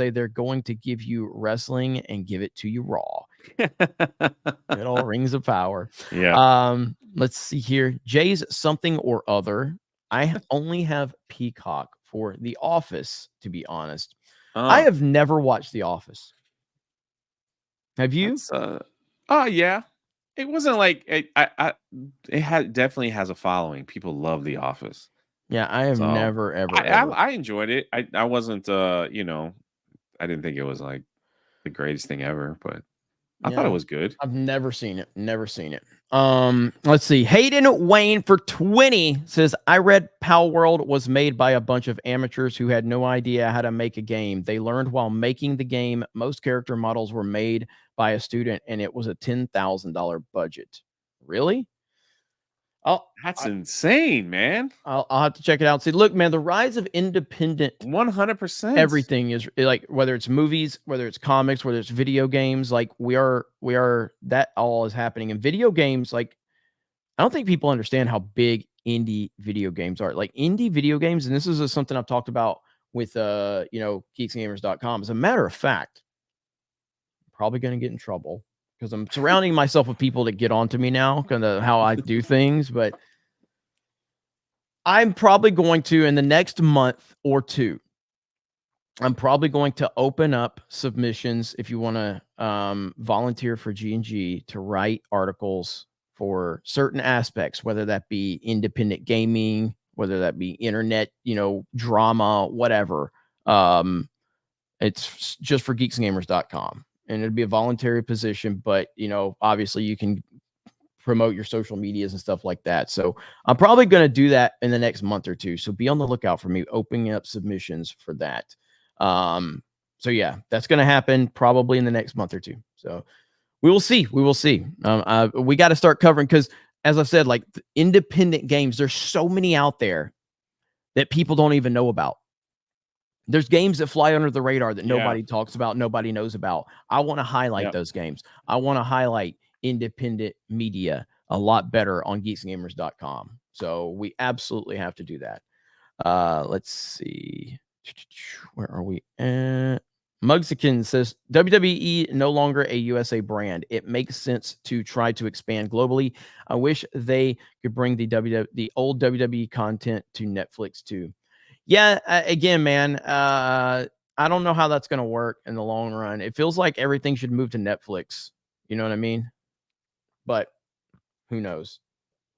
they're going to give you wrestling and give it to you raw. It all rings of power. Yeah. Let's see here. Jay's something or other. I only have Peacock for The Office, to be honest. I have never watched The Office. Have you? Yeah. It wasn't like it definitely has a following. People love The Office. Yeah, I have never ever. I enjoyed it. I wasn't I didn't think it was like the greatest thing ever, but I thought it was good. I've never seen it. Let's see. Hayden Wayne for 20 says, I read Palworld was made by a bunch of amateurs who had no idea how to make a game. They learned while making the game. Most character models were made by a student, and it was a $10,000 budget. Really? That's insane, man. I'll have to check it out. See, look, man, the rise of independent 100%. Everything is like, whether it's movies, whether it's comics, whether it's video games, like we are that all is happening in video games. Like, I don't think people understand how big indie video games are. Like indie video games, and this is something I've talked about with geeksgamers.com. As a matter of fact, I'm probably going to get in trouble because I'm surrounding myself with people that get onto me now, kind of how I do things. But I'm probably going to, in the next month or two, I'm probably going to open up submissions if you want to volunteer for G&G to write articles for certain aspects, whether that be independent gaming, whether that be internet, drama, whatever. It's just for geeksgamers.com, and it'd be a voluntary position, but obviously you can promote your social medias and stuff like that. So I'm probably going to do that in the next month or two. So be on the lookout for me opening up submissions for that. So yeah, that's going to happen probably in the next month or two. So we will see. We will see. We got to start covering because, as I said, like independent games, there's so many out there that people don't even know about. There's games that fly under the radar that nobody talks about, nobody knows about. I want to highlight those games. I want to highlight independent media a lot better on geeksgamers.com. So we absolutely have to do that. Let's see. Where are we at? Mugsican says WWE no longer a USA brand. It makes sense to try to expand globally. I wish they could bring the old WWE content to Netflix too. Yeah, again, man, I don't know how that's going to work in the long run. It feels like everything should move to Netflix. You know what I mean? But who knows?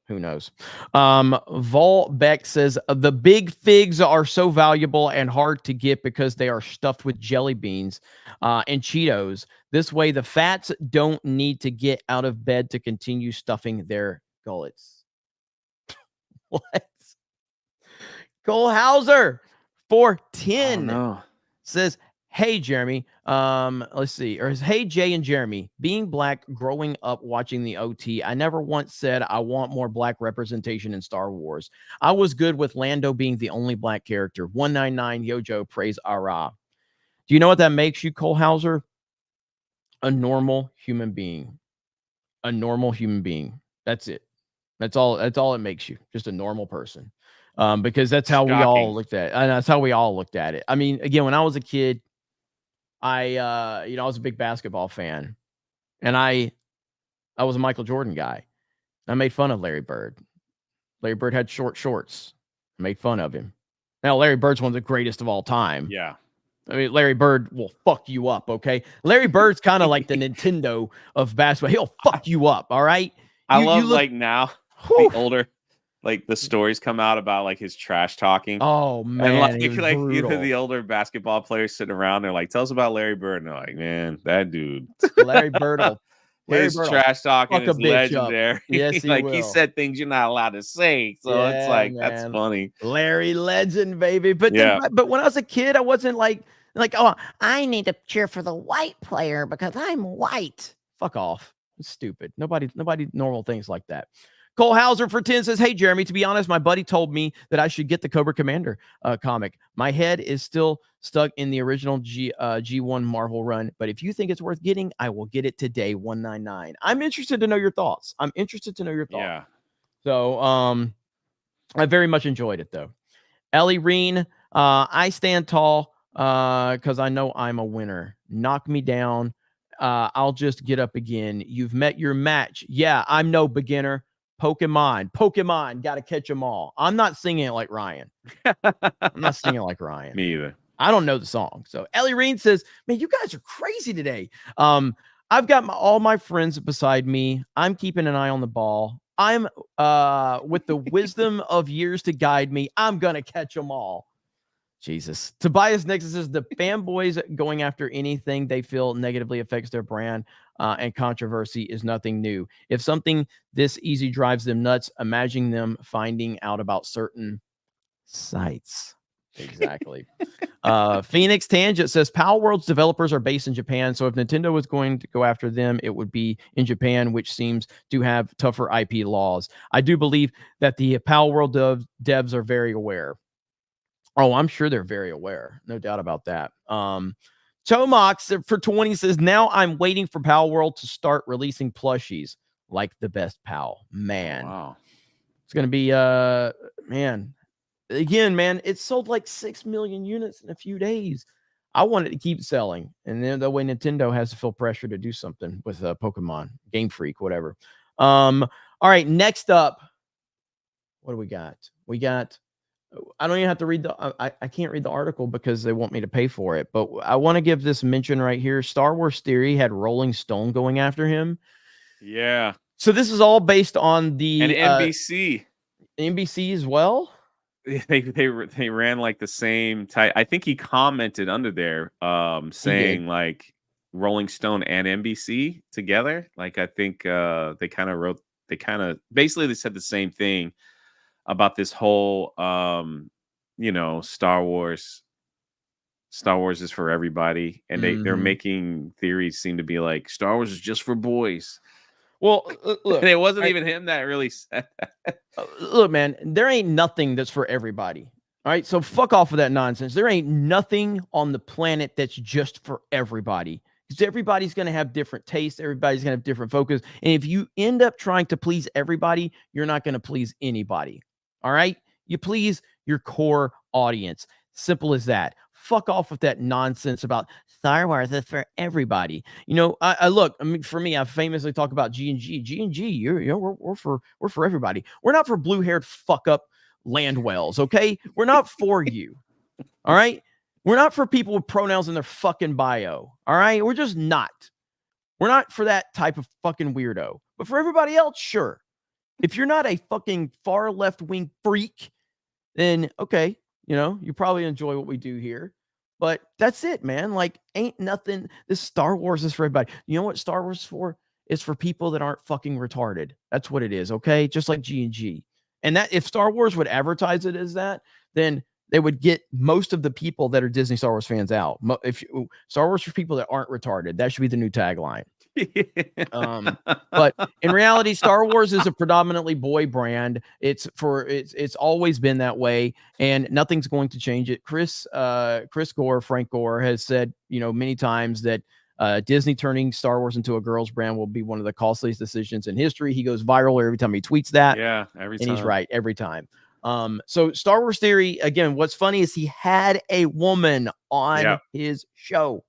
Who knows? Vol Beck says the big figs are so valuable and hard to get because they are stuffed with jelly beans and Cheetos. This way, the fats don't need to get out of bed to continue stuffing their gullets. What? Cole Hauser for 10 says, hey, Jeremy. Let's see. Or hey, Jay and Jeremy. Being black, growing up watching the OT, I never once said I want more black representation in Star Wars. I was good with Lando being the only black character. 199 Yojo praise Ara. Do you know what that makes you, Cole Hauser? A normal human being. A normal human being. That's it. That's all it makes you. Just a normal person. Because that's how we all looked at it. And that's how we all looked at it. I mean, again, when I was a kid, I was a big basketball fan, and I was a Michael Jordan guy. I made fun of Larry Bird. Larry Bird had short shorts. I made fun of him. Now, Larry Bird's one of the greatest of all time. Yeah. I mean, Larry Bird will fuck you up, okay? Larry Bird's kind of like the Nintendo of basketball. He'll fuck you up, all right? I love like now the older, like the stories come out about like his trash talking. Oh man, and like you know, the older basketball players sitting around, they're like, "Tell us about Larry Bird." And they're like, "Man, that dude, Larry Bird, his trash talking is legendary. Yes, he like will. He said things you're not allowed to say." So it's like that's funny. Larry Legend, baby. But but when I was a kid, I wasn't like, oh, I need to cheer for the white player because I'm white. Fuck off. It's stupid. Nobody normal things like that. Cole Hauser for 10 says, hey, Jeremy, to be honest, my buddy told me that I should get the Cobra Commander comic. My head is still stuck in the original G1 Marvel run, but if you think it's worth getting, I will get it today, 199. I'm interested to know your thoughts. Yeah. So I very much enjoyed it, though. Ellie Reen, I stand tall because I know I'm a winner. Knock me down. I'll just get up again. You've met your match. Yeah, I'm no beginner. Pokemon, got to catch them all. I'm not singing it like Ryan. Me either. I don't know the song. So Ellie Reen says, man, you guys are crazy today. I've got all my friends beside me. I'm keeping an eye on the ball. I'm with the wisdom of years to guide me. I'm going to catch them all. Jesus. Tobias Nixon says the fanboys going after anything they feel negatively affects their brand and controversy is nothing new. If something this easy drives them nuts, imagine them finding out about certain sites. Exactly. Phoenix Tangent says Palworld's developers are based in Japan, so if Nintendo was going to go after them, it would be in Japan, which seems to have tougher IP laws. I do believe that the Palworld devs are very aware. Oh, I'm sure they're very aware. No doubt about that. Tomox for 20 says, now I'm waiting for Palworld to start releasing plushies like the best pal. Man. Wow. It's going to be, man. Again, man, it sold like 6 million units in a few days. I want it to keep selling. And then that way Nintendo has to feel pressure to do something with Pokemon, Game Freak, whatever. All right, next up. What do we got? We got... I don't even have to read I can't read the article because they want me to pay for it. But I want to give this mention right here. Star Wars Theory had Rolling Stone going after him. Yeah. So this is all based on the NBC. NBC as well. They ran like the same type. I think he commented under there saying like Rolling Stone and NBC together. Like I think they basically they said the same thing about this whole Star Wars Star Wars is for everybody, and they're Mhm. making theories seem to be like Star Wars is just for boys. Well, look, And it wasn't I even him that really said that. look, man, there ain't nothing that's for everybody. All right, so fuck off with that nonsense. There ain't nothing on the planet that's just for everybody. Because everybody's going to have different tastes. Everybody's going to have different focus. And if you end up trying to please everybody, you're not going to please anybody. All right, you please your core audience. Simple as that. Fuck off with that nonsense about Star Wars is for everybody. You know, I look. I mean, for me, I famously talk about G&G. G&G, we're for everybody. We're not for blue-haired fuck up Landwells. Okay, we're not for you. All right, we're not for people with pronouns in their fucking bio. All right, we're just not. We're not for that type of fucking weirdo. But for everybody else, sure. If you're not a fucking far left wing freak, then okay, you probably enjoy what we do here. But that's it, man. Like, ain't nothing. This Star Wars is for everybody. You know what Star Wars is for? It's for people that aren't fucking retarded. That's what it is, okay? Just like G&G. And that if Star Wars would advertise it as that, then they would get most of the people that are Disney Star Wars fans out. If Star Wars for people that aren't retarded, that should be the new tagline. But in reality, Star Wars is a predominantly boy brand. It's always been that way, and nothing's going to change it. Frank Gore has said, many times that Disney turning Star Wars into a girls brand will be one of the costliest decisions in history. He goes viral every time he tweets that. Yeah, every time. And he's right every time. So Star Wars Theory, again, what's funny is he had a woman on his show.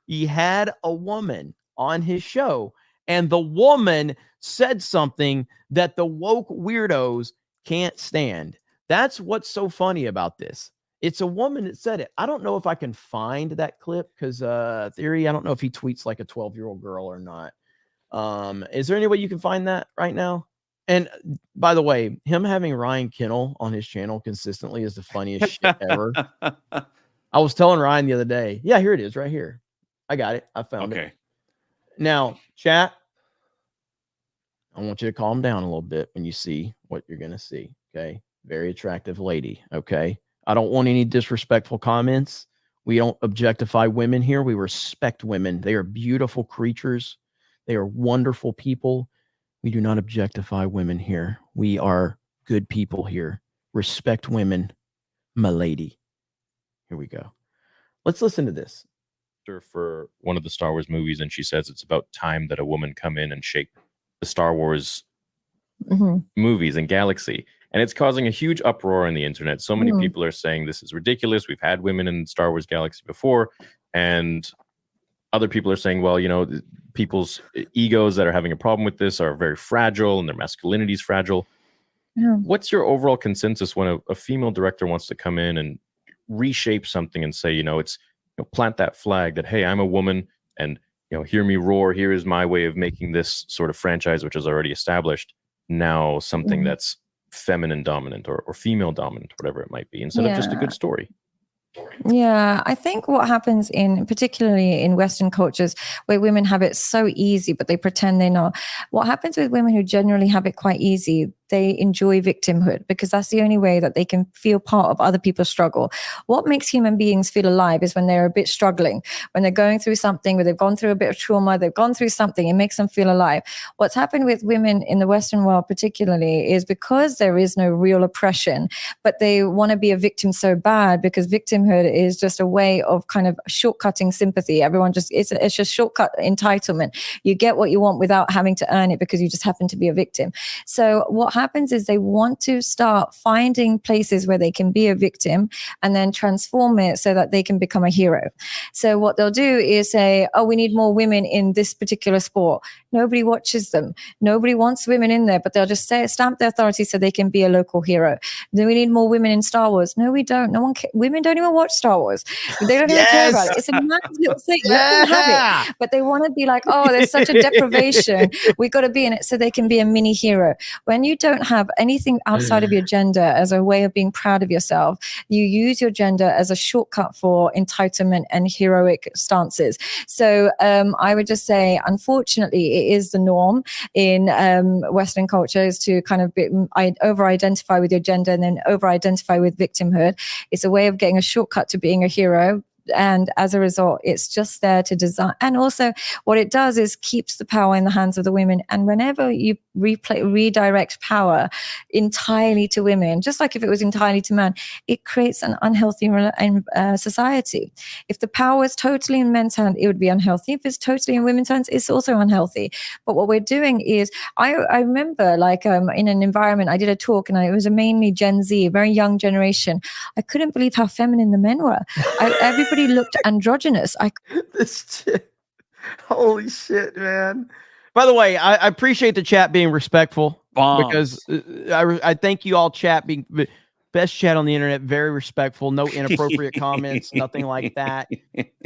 He had a woman on his show, and the woman said something that the woke weirdos can't stand. That's what's so funny about this. It's a woman that said it. I don't know if I can find that clip because Theory, I don't know if he tweets like a 12-year-old girl or not. Is there any way you can find that right now? And by the way, him having Ryan Kennel on his channel consistently is the funniest shit ever. I was telling Ryan the other day. Yeah, here it is right here. I got it. I found it. Now, chat, I want you to calm down a little bit when you see what you're going to see. Okay. Very attractive lady. Okay. I don't want any disrespectful comments. We don't objectify women here. We respect women. They are beautiful creatures. They are wonderful people. We do not objectify women here. We are good people here. Respect women, my lady. Here we go. Let's listen to this. For one of the Star Wars movies, and she says it's about time that a woman come in and shape the Star Wars movies and galaxy. And it's causing a huge uproar on the internet. So many people are saying this is ridiculous. We've had women in Star Wars galaxy before. And other people are saying, well, people's egos that are having a problem with this are very fragile and their masculinity is fragile. Yeah. What's your overall consensus when a female director wants to come in and reshape something and say, it's plant that flag that, hey, I'm a woman and, hear me roar. Here is my way of making this sort of franchise, which is already established. Now something that's feminine dominant or female dominant, whatever it might be, instead of just a good story. Yeah, I think what happens particularly in Western cultures where women have it so easy, but they pretend they're not. What happens with women who generally have it quite easy, they enjoy victimhood because that's the only way that they can feel part of other people's struggle. What makes human beings feel alive is when they're a bit struggling, when they're going through something, where they've gone through a bit of trauma, they've gone through something, it makes them feel alive. What's happened with women in the Western world particularly is because there is no real oppression, but they want to be a victim so bad because victimhood is just a way of kind of shortcutting sympathy. Everyone it's just shortcut entitlement. You get what you want without having to earn it because you just happen to be a victim. So what happens is they want to start finding places where they can be a victim and then transform it so that they can become a hero. So what they'll do is say, oh, we need more women in this particular sport. Nobody watches them. Nobody wants women in there, but they'll just stamp their authority so they can be a local hero. Then we need more women in Star Wars. No, we don't. Women don't even watch Star Wars. They don't even care about it. It's a nice little thing. Let them have it. But they want to be like, oh, there's such a deprivation. We got to be in it so they can be a mini hero. When you don't have anything outside of your gender as a way of being proud of yourself, you use your gender as a shortcut for entitlement and heroic stances. So I would just say, unfortunately, it is the norm in Western cultures to kind of over-identify with your gender and then over-identify with victimhood. It's a way of getting a shortcut to being a hero. And as a result, it's just there to design. And also what it does is keeps the power in the hands of the women. And whenever you redirect power entirely to women, just like if it was entirely to men, it creates an unhealthy society. If the power is totally in men's hands, it would be unhealthy. If it's totally in women's hands, it's also unhealthy. But what we're doing is, I remember like in an environment, I did a talk and it was a mainly Gen Z, a very young generation. I couldn't believe how feminine the men were. Everybody looked androgynous. This shit. Holy shit, man. By the way, I appreciate the chat being respectful. Bombs. Because I thank you all, chat being best chat on the internet, very respectful, no inappropriate comments, nothing like that.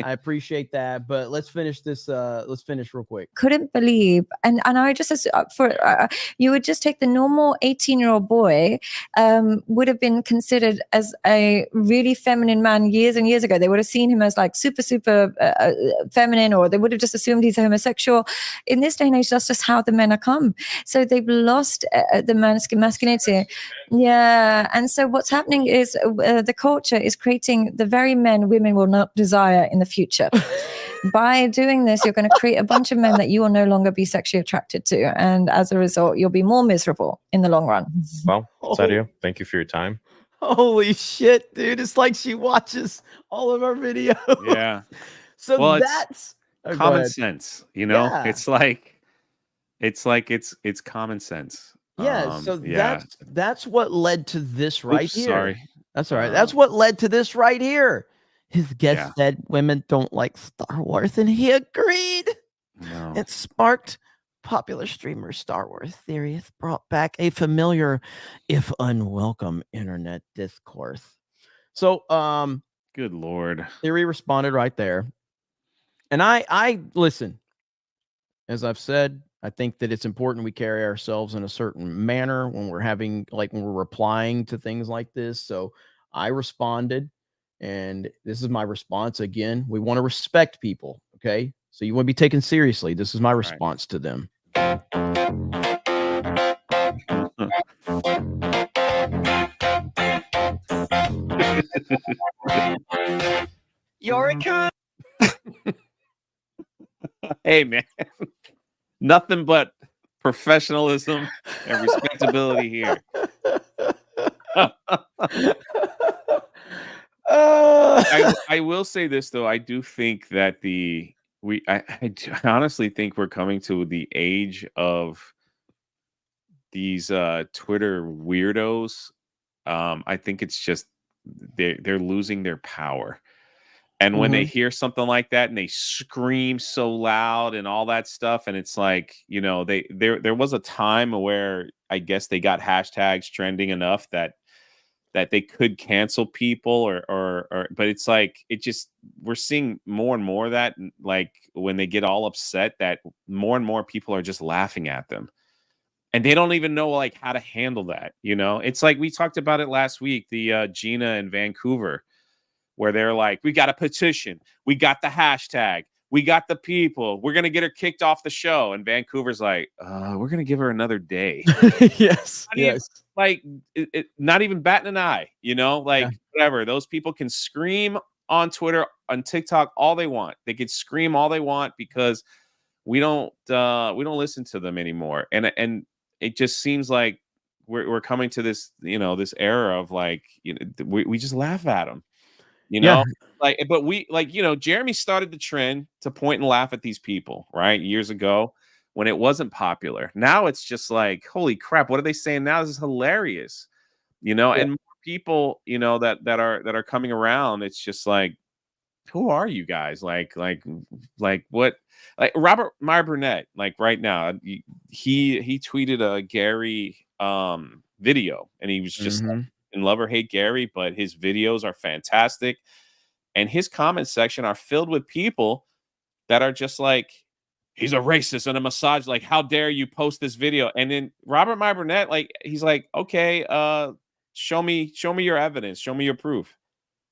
I appreciate that. But let's finish this. Let's finish real quick. Couldn't believe, and I just you would just take the normal 18-year-old boy, would have been considered as a really feminine man years and years ago. They would have seen him as like super feminine, or they would have just assumed he's a homosexual. In this day and age, that's just how the men are come. So they've lost the masculinity. Yeah, and so what's happening is the culture is creating the very men women will not desire in the future. By doing this, you're going to create a bunch of men that you will no longer be sexually attracted to, and as a result, you'll be more miserable in the long run. Well, Sadio, thank you for your time. Holy shit, dude! It's like she watches all of our videos. Yeah. So well, that's common sense, you know. Yeah. It's common sense. Yeah, so that's what led to this right here. Sorry. That's all right. That's what led to this right here. His guest said women don't like Star Wars, and he agreed. No. It sparked popular streamer Star Wars theories, brought back a familiar, if unwelcome, internet discourse. So, good Lord. Theory responded right there. And I listen, as I've said, I think that it's important we carry ourselves in a certain manner when we're having, like, when we're replying to things like this. So I responded, and this is my response. Again, we want to respect people. Okay. So you want to be taken seriously. This is my response to them. You're a cunt. Hey, man. Nothing but professionalism and respectability here. I will say this, though. I do think that I honestly think we're coming to the age of these Twitter weirdos. I think it's just they're losing their power. And when they hear something like that and they scream so loud and all that stuff, and it's like, you know, there was a time where I guess they got hashtags trending enough that they could cancel people or but it's like we're seeing more and more of that, like when they get all upset, that more and more people are just laughing at them. And they don't even know like how to handle that, you know? It's like we talked about it last week, the Gina in Vancouver, where they're like, we got a petition, we got the hashtag, we got the people, we're gonna get her kicked off the show. And Vancouver's like, we're gonna give her another day. Yes. Not even batting an eye, you know, like whatever. Those people can scream on Twitter, on TikTok, all they want. They can scream all they want because we don't listen to them anymore. And it just seems like we're coming to this, you know, this era of like, you know, we just laugh at them. You know, like, but we like, you know, Jeremy started the trend to point and laugh at these people, right? Years ago when it wasn't popular. Now it's just like, holy crap, what are they saying now? This is hilarious, you know, and more people, you know, that are coming around. It's just like, who are you guys? Like what, like Robert Meyer Burnett, like right now, he tweeted a Gary video, and he was just in love or hate Gary, but his videos are fantastic. And his comment section are filled with people that are just like, he's a racist and a misogynist. Like, how dare you post this video? And then Robert Meyer Burnett, like, he's like, okay, show me your evidence, show me your proof.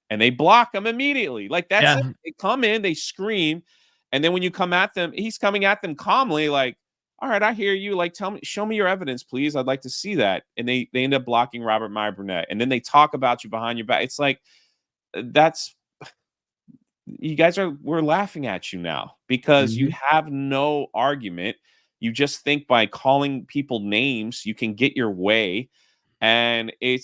And they block him immediately. Like, that's it. They come in, they scream, and then when you come at them, he's coming at them calmly, like, all right, I hear you. Like, show me your evidence, please. I'd like to see that. And they end up blocking Robert Meyer Burnett. And then they talk about you behind your back. It's like, that's we're laughing at you now because you have no argument. You just think by calling people names, you can get your way. And it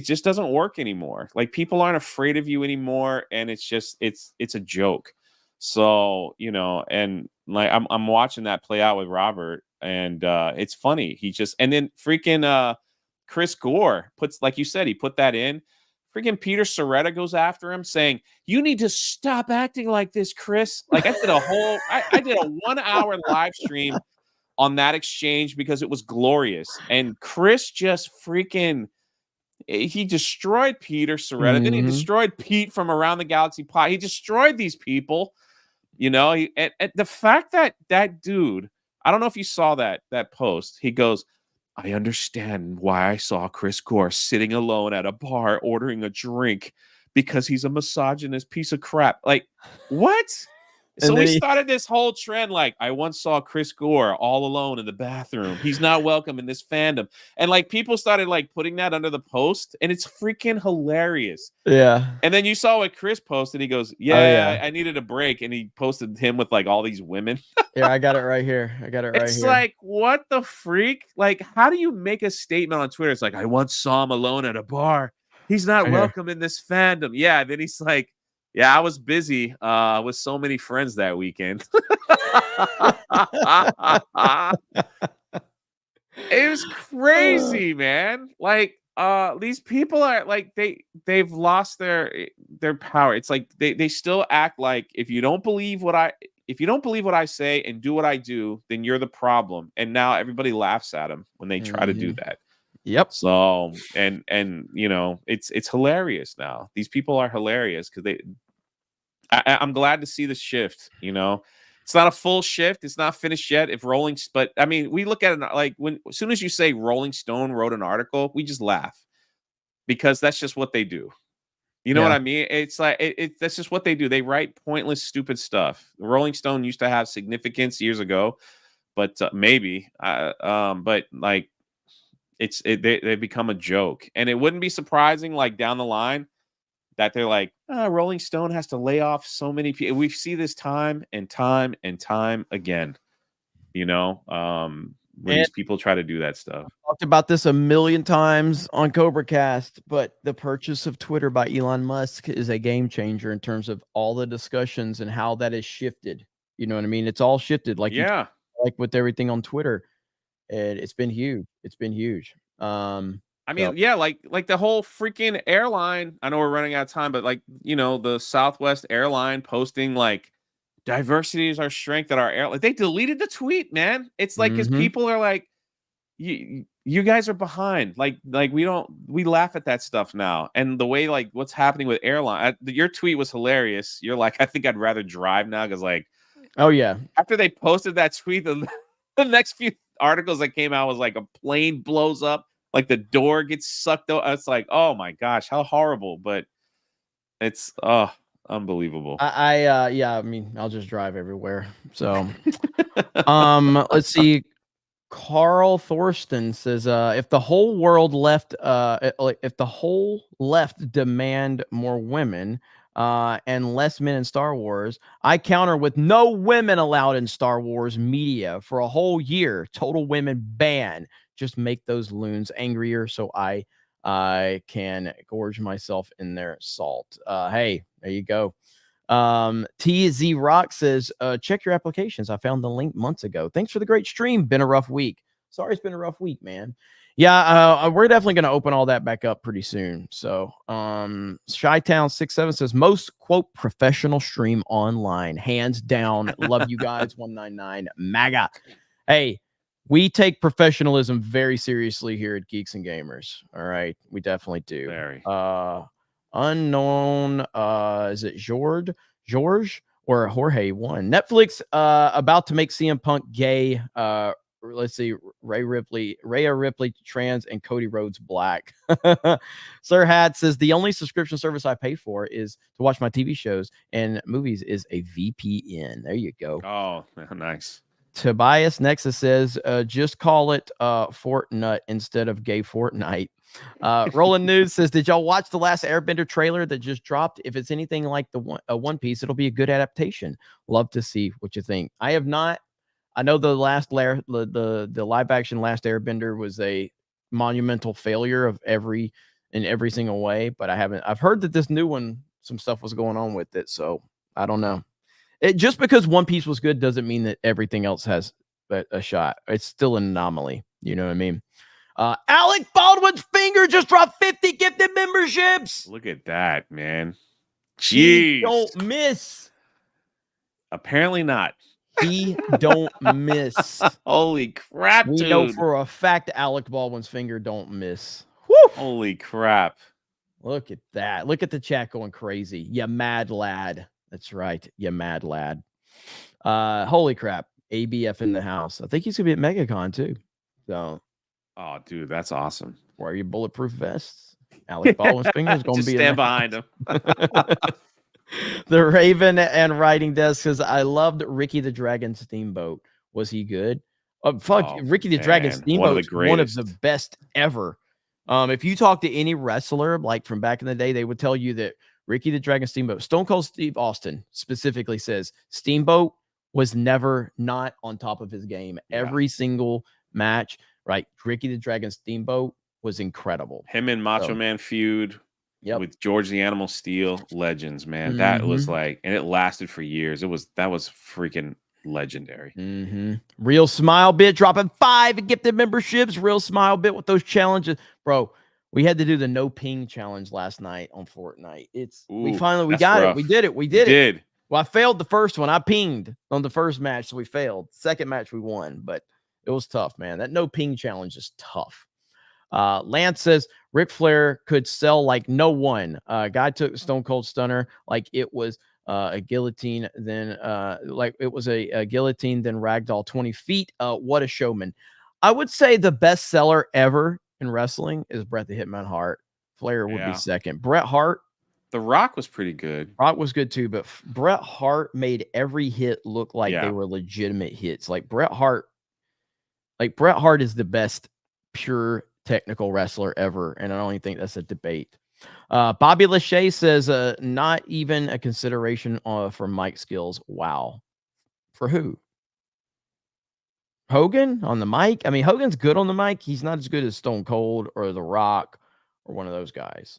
just doesn't work anymore. Like, people aren't afraid of you anymore. And it's just, it's a joke. So, you know, and like, I'm watching that play out with Robert, and it's funny. And then freaking Chris Gore puts, like you said, he put that in. Freaking Peter Soretta goes after him saying, "You need to stop acting like this, Chris." Like, I did I did a 1 hour live stream on that exchange because it was glorious. And Chris just he destroyed Peter Soretta. Then he destroyed Pete from Around the Galaxy Pod. He destroyed these people, you know. And the fact that dude, I don't know if you saw that post. He goes, "I understand why I saw Chris Gore sitting alone at a bar ordering a drink, because he's a misogynist piece of crap." Like, what? So we started this whole trend, like, "I once saw Chris Gore all alone in the bathroom. He's not welcome in this fandom." And like, people started like putting that under the post, and it's freaking hilarious. Yeah. And then you saw what Chris posted. He goes, "Yeah, I needed a break." And he posted him with like all these women. Yeah, I got it right here. It's like, what the freak? Like, how do you make a statement on Twitter? It's like, "I once saw him alone at a bar. He's not welcome in this fandom." Yeah. Then he's like, "Yeah, I was busy with so many friends that weekend." It was crazy, man. Like, these people are like, they've lost their power. It's like they still act like, if you don't believe what I say and do what I do, then you're the problem. And now everybody laughs at them when they try to do that. Yep. So, and you know, it's hilarious now. These people are hilarious because I'm glad to see the shift. You know, it's not a full shift. It's not finished yet. But I mean, we look at it like, as soon as you say Rolling Stone wrote an article, we just laugh, because that's just what they do. You know what I mean? It's like, that's just what they do. They write pointless, stupid stuff. The Rolling Stone used to have significance years ago, but but like, they become a joke. And it wouldn't be surprising, like, down the line, that they're like, Rolling Stone has to lay off so many people. We see this time and time and time again, you know, when these people try to do that stuff. I've talked about this a million times on CobraCast, but the purchase of Twitter by Elon Musk is a game changer in terms of all the discussions and how that has shifted. You know what I mean? It's all shifted. Like, like with everything on Twitter. And it's been huge. It's been huge. I mean, yeah, like the whole freaking airline. I know we're running out of time, but like, you know, the Southwest airline posting like, "Diversity is our strength at our airline." They deleted the tweet, man. It's like, because people are like, you guys are behind. Like we laugh at that stuff now. And the way, like, what's happening with airline, your tweet was hilarious. You're like, "I think I'd rather drive now," because like, oh yeah, after they posted that tweet, the next few articles that came out was like, a plane blows up, like the door gets sucked out. It's like, oh my gosh, how horrible. But it's unbelievable. I mean, I'll just drive everywhere. So let's see. Carl Thorsten says, if the whole left demand more women and less men in Star Wars, I counter with no women allowed in Star Wars media for a whole year. Total women ban. Just make those loons angrier so I can gorge myself in their salt. Hey, there you go. TZ Rock says, check your applications. I found the link months ago. Thanks for the great stream. Been a rough week. Sorry, it's been a rough week, man. Yeah, we're definitely going to open all that back up pretty soon. So, Shytown67 says, most, quote, professional stream online. Hands down. Love you guys. 199 MAGA. Hey, we take professionalism very seriously here at Geeks and Gamers. All right. We definitely do. Very. Unknown, is it George or Jorge one? Netflix about to make CM Punk gay. Let's see, Rhea Ripley trans, and Cody Rhodes black. Sir Hat says, the only subscription service I pay for is to watch my TV shows and movies is a VPN. There you go. Oh, nice. Tobias Nexus says, just call it Fortnite instead of Gay Fortnite. Roland News says, did y'all watch the last Airbender trailer that just dropped? If it's anything like the One Piece, it'll be a good adaptation. Love to see what you think. I have not. I know the last the live action Last Airbender was a monumental failure in every single way, but I haven't. I've heard that this new one, some stuff was going on with it, so I don't know. Just because One Piece was good doesn't mean that everything else has a shot. It's still an anomaly. You know what I mean? Alec Baldwin's finger just dropped 50 gifted memberships. Look at that, man. Jeez. He don't miss. Apparently not. He don't miss. Holy crap, we dude. know for a fact Alec Baldwin's finger don't miss. Woo! Holy crap. Look at that. Look at the chat going crazy. You mad lad. That's right. You mad lad. Holy crap. ABF in the house. I think he's going to be at MegaCon too. So. Oh, dude, that's awesome. Wear your bulletproof vests. Alec Baldwin's finger is going to be stand behind him. The Raven and Writing Desk says, I loved Ricky the Dragon Steamboat. Was he good? Ricky the Dragon Steamboat is one of the best ever. If you talk to any wrestler like from back in the day, they would tell you that Ricky the Dragon Steamboat, Stone Cold Steve Austin specifically says Steamboat was never not on top of his game. Yeah. Every single match, right? Ricky the Dragon Steamboat was incredible. Him and Macho Man feud with George the Animal Steel, legends, man. That was like, and it lasted for years. That was freaking legendary. Real Smile Bit dropping 5 gifted memberships. Real Smile Bit with those challenges, bro. We had to do the no ping challenge last night on Fortnite. We got it. We did it. Well, I failed the first one. I pinged on the first match, so we failed. Second match we won, but it was tough, man. That no ping challenge is tough. Lance says Ric Flair could sell like no one. Guy took Stone Cold Stunner like it was a guillotine, then like it was a guillotine, then ragdoll 20 feet. What a showman. I would say the best seller ever in wrestling is Bret the Hitman Hart. Flair would be second. Bret Hart. The Rock was pretty good. Rock was good too, but Bret Hart made every hit look like they were legitimate hits. Like Bret Hart is the best pure technical wrestler ever, and I don't even think that's a debate. Bobby Lachey says, not even a consideration for mic skills. Wow. For who? Hogan on the mic? I mean, Hogan's good on the mic. He's not as good as Stone Cold or The Rock or one of those guys.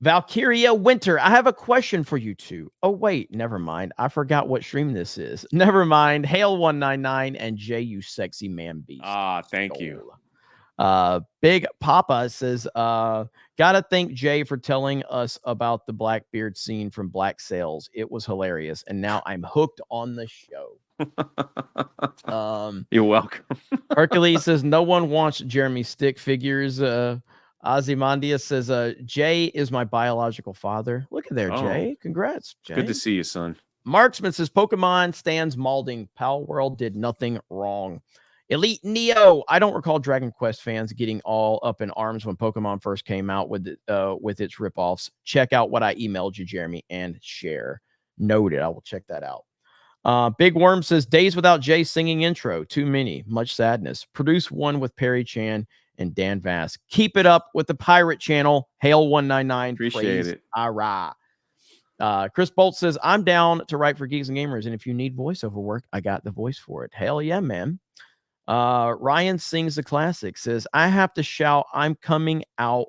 Valkyria Winter, I have a question for you two. Oh, wait, never mind. I forgot what stream this is. Never mind. Hail 199 and Jay, you sexy man beast. Thank you. Big Papa says, gotta thank Jay for telling us about the Blackbeard scene from Black Sails. It was hilarious. And now I'm hooked on the show. You're welcome. Hercules says, no one wants Jeremy stick figures. Ozymandias says, Jay is my biological father. Look at there, Jay. Congrats, Jay. Good to see you, son. Marksman says, Pokemon stands Malding. Palworld did nothing wrong. Elite Neo. I don't recall Dragon Quest fans getting all up in arms when Pokemon first came out with its ripoffs. Check out what I emailed you, Jeremy, and share. Noted. I will check that out. Big Worm says, days without Jay singing intro. Too many. Much sadness. Produce one with Perry Chan and Dan Vass. Keep it up with the Pirate Channel. Hail 199. Appreciate it. All right. Chris Bolt says, I'm down to write for Geeks and Gamers, and if you need voiceover work, I got the voice for it. Hell yeah, man. Ryan Sings the Classic says, I have to shout, I'm coming out.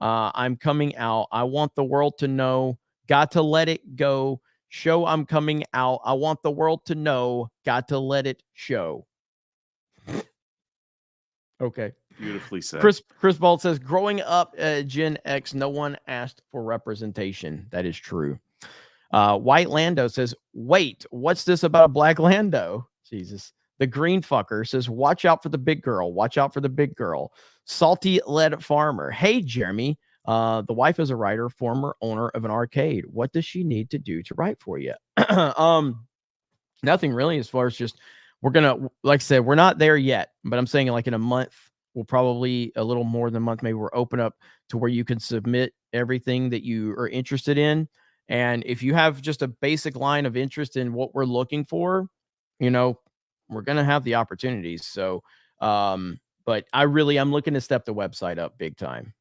I'm coming out. I want the world to know. Got to let it go. Show I'm coming out. I want the world to know. Got to let it show. Okay. Beautifully said. Chris Bald says, growing up Gen X, no one asked for representation. That is true. White Lando says, wait, what's this about Black Lando? Jesus. The green fucker says, watch out for the big girl. Watch out for the big girl. Salty Lead Farmer. Hey, Jeremy. The wife is a writer, former owner of an arcade. What does she need to do to write for you? Nothing really, as far as just, we're going to, like I said, we're not there yet, but I'm saying like in a month, we'll probably a little more than a month, maybe we'll open up to where you can submit everything that you are interested in. And if you have just a basic line of interest in what we're looking for, you know, we're gonna have the opportunities. So, but I'm looking to step the website up big time.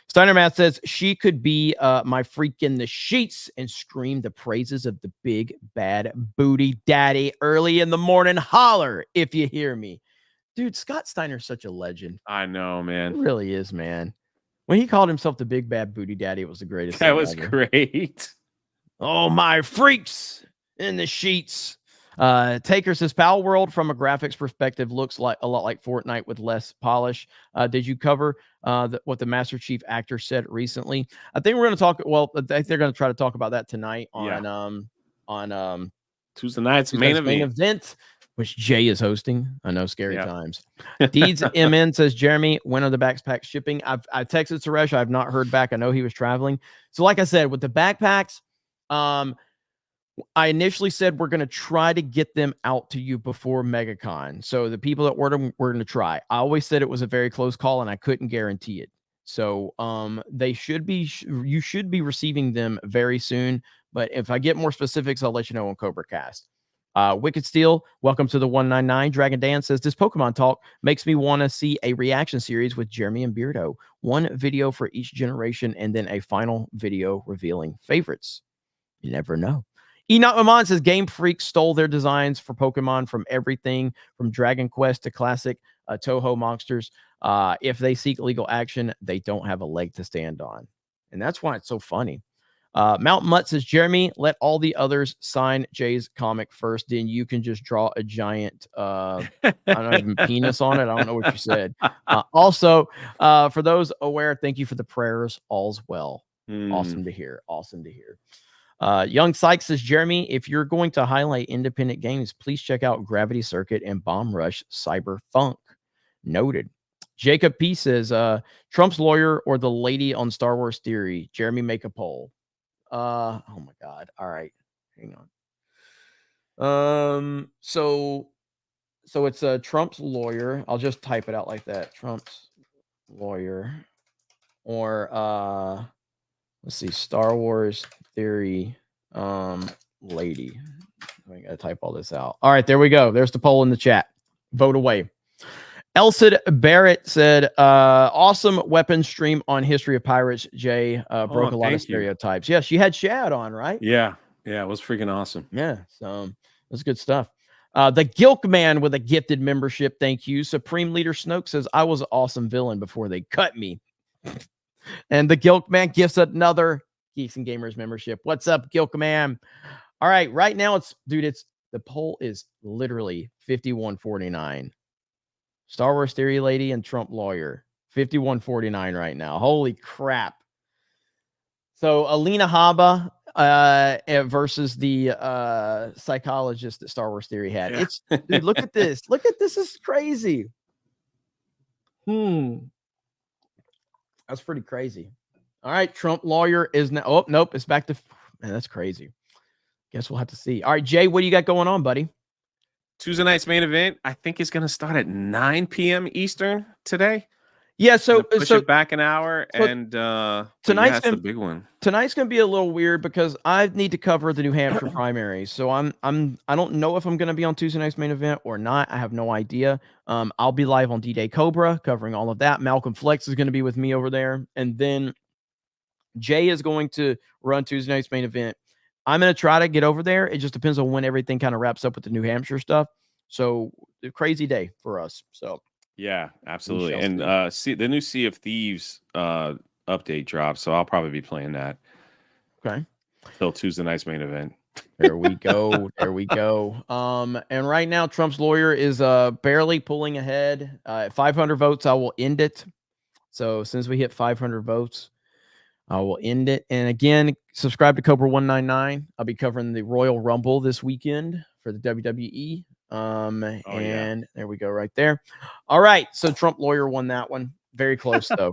Steiner Math says she could be my freak in the sheets and scream the praises of the big bad booty daddy early in the morning. Holler if you hear me. Dude, Scott Steiner's such a legend. I know, man. He really is, man. When he called himself the big bad booty daddy, it was the greatest That thing was ever. great. Oh, my freaks in the sheets. Taker says Palworld from a graphics perspective looks like a lot like Fortnite with less polish. Did you cover what the Master Chief actor said recently? I think we're going to talk. Well, I think they're going to try to talk about that tonight on Tuesday night's main event, which Jay is hosting. I know, scary times. Deeds MN says, Jeremy, when are the backpacks shipping? I texted Suresh. I have not heard back. I know he was traveling. So like I said, with the backpacks, I initially said we're going to try to get them out to you before MegaCon. So the people that ordered them, we're going to try. I always said it was a very close call, and I couldn't guarantee it. So they should be, you should be receiving them very soon. But if I get more specifics, I'll let you know on Cobra Cast. Wicked Steel, welcome to the 199. Dragon Dan says, this Pokemon talk makes me want to see a reaction series with Jeremy and Beardo. One video for each generation, and then a final video revealing favorites. You never know. Enoch Maman says Game Freak stole their designs for Pokemon from everything from Dragon Quest to classic Toho monsters. If they seek legal action, they don't have a leg to stand on. And that's why it's so funny. Mount Mutt says, Jeremy, let all the others sign Jay's comic first. Then you can just draw a giant, I don't even penis on it. I don't know what you said. Also, for those aware, thank you for the prayers. All's well. Awesome to hear. Awesome to hear. Young Sykes says, Jeremy, if you're going to highlight independent games, please check out Gravity Circuit and Bomb Rush Cyberpunk. Noted. Jacob P says, Trump's lawyer or the lady on Star Wars Theory? Jeremy, make a poll. Oh my God. All right. Hang on. So it's Trump's lawyer. I'll just type it out like that. Trump's lawyer or let's see, Star Wars Theory lady. I gotta type all this out. All right, there we go. There's the poll in the chat. Vote away. Elsid Barrett said, awesome weapon stream on History of Pirates. Jay broke a lot of stereotypes. Yes, you had Shad on, right? Yeah, it was freaking awesome. Yeah, so that's good stuff. The Gilk Man with a gifted membership. Thank you. Supreme Leader Snoke says, I was an awesome villain before they cut me. And the Gilk Man gifts another Geeks and Gamers membership. What's up, Gilk Man? All right, right now the poll is literally 51-49. Star Wars Theory lady and Trump lawyer. 51-49 right now. Holy crap. So Alina Haba versus the psychologist that Star Wars Theory had. Yeah. Dude, look at this. Look at this. This is crazy. That's pretty crazy. All right, Trump lawyer is now. Oh, nope. It's back to. Man, that's crazy. Guess we'll have to see. All right, Jay, what do you got going on, buddy? Tuesday night's main event, I think, is going to start at 9 p.m. Eastern today. Yeah, so push it back an hour, so and tonight's the big one. Tonight's going to be a little weird because I need to cover the New Hampshire primaries. So I don't know if I'm going to be on Tuesday night's main event or not. I have no idea. I'll be live on D-Day Cobra covering all of that. Malcolm Flex is going to be with me over there, and then Jay is going to run Tuesday night's main event. I'm going to try to get over there. It just depends on when everything kind of wraps up with the New Hampshire stuff. So a crazy day for us. So yeah, absolutely. And see the new Sea of Thieves update drops, so I'll probably be playing that. Okay. Till Tuesday night's main event. There we go. There we go. And right now Trump's lawyer is barely pulling ahead. At 500 votes, I will end it. So since we hit 500 votes, I will end it. And again, subscribe to Cobra 199. I'll be covering the Royal Rumble this weekend for the WWE. There we go right there. All right. So Trump lawyer won that one. Very close though.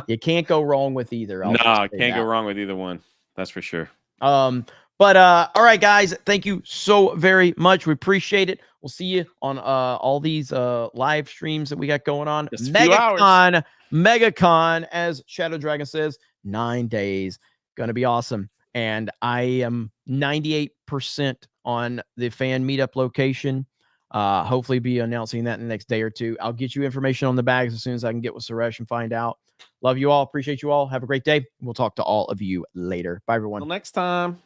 You can't go wrong with either. Can't go wrong with either one. That's for sure. All right, guys. Thank you so very much. We appreciate it. We'll see you on all these live streams that we got going on. MegaCon, as Shadow Dragon says, 9 days. Gonna be awesome. And I am 98% on the fan meetup location. Hopefully be announcing that in the next day or two. I'll get you information on the bags as soon as I can get with Suresh and find out. Love you all. Appreciate you all. Have a great day. We'll talk to all of you later. Bye, everyone. Until next time.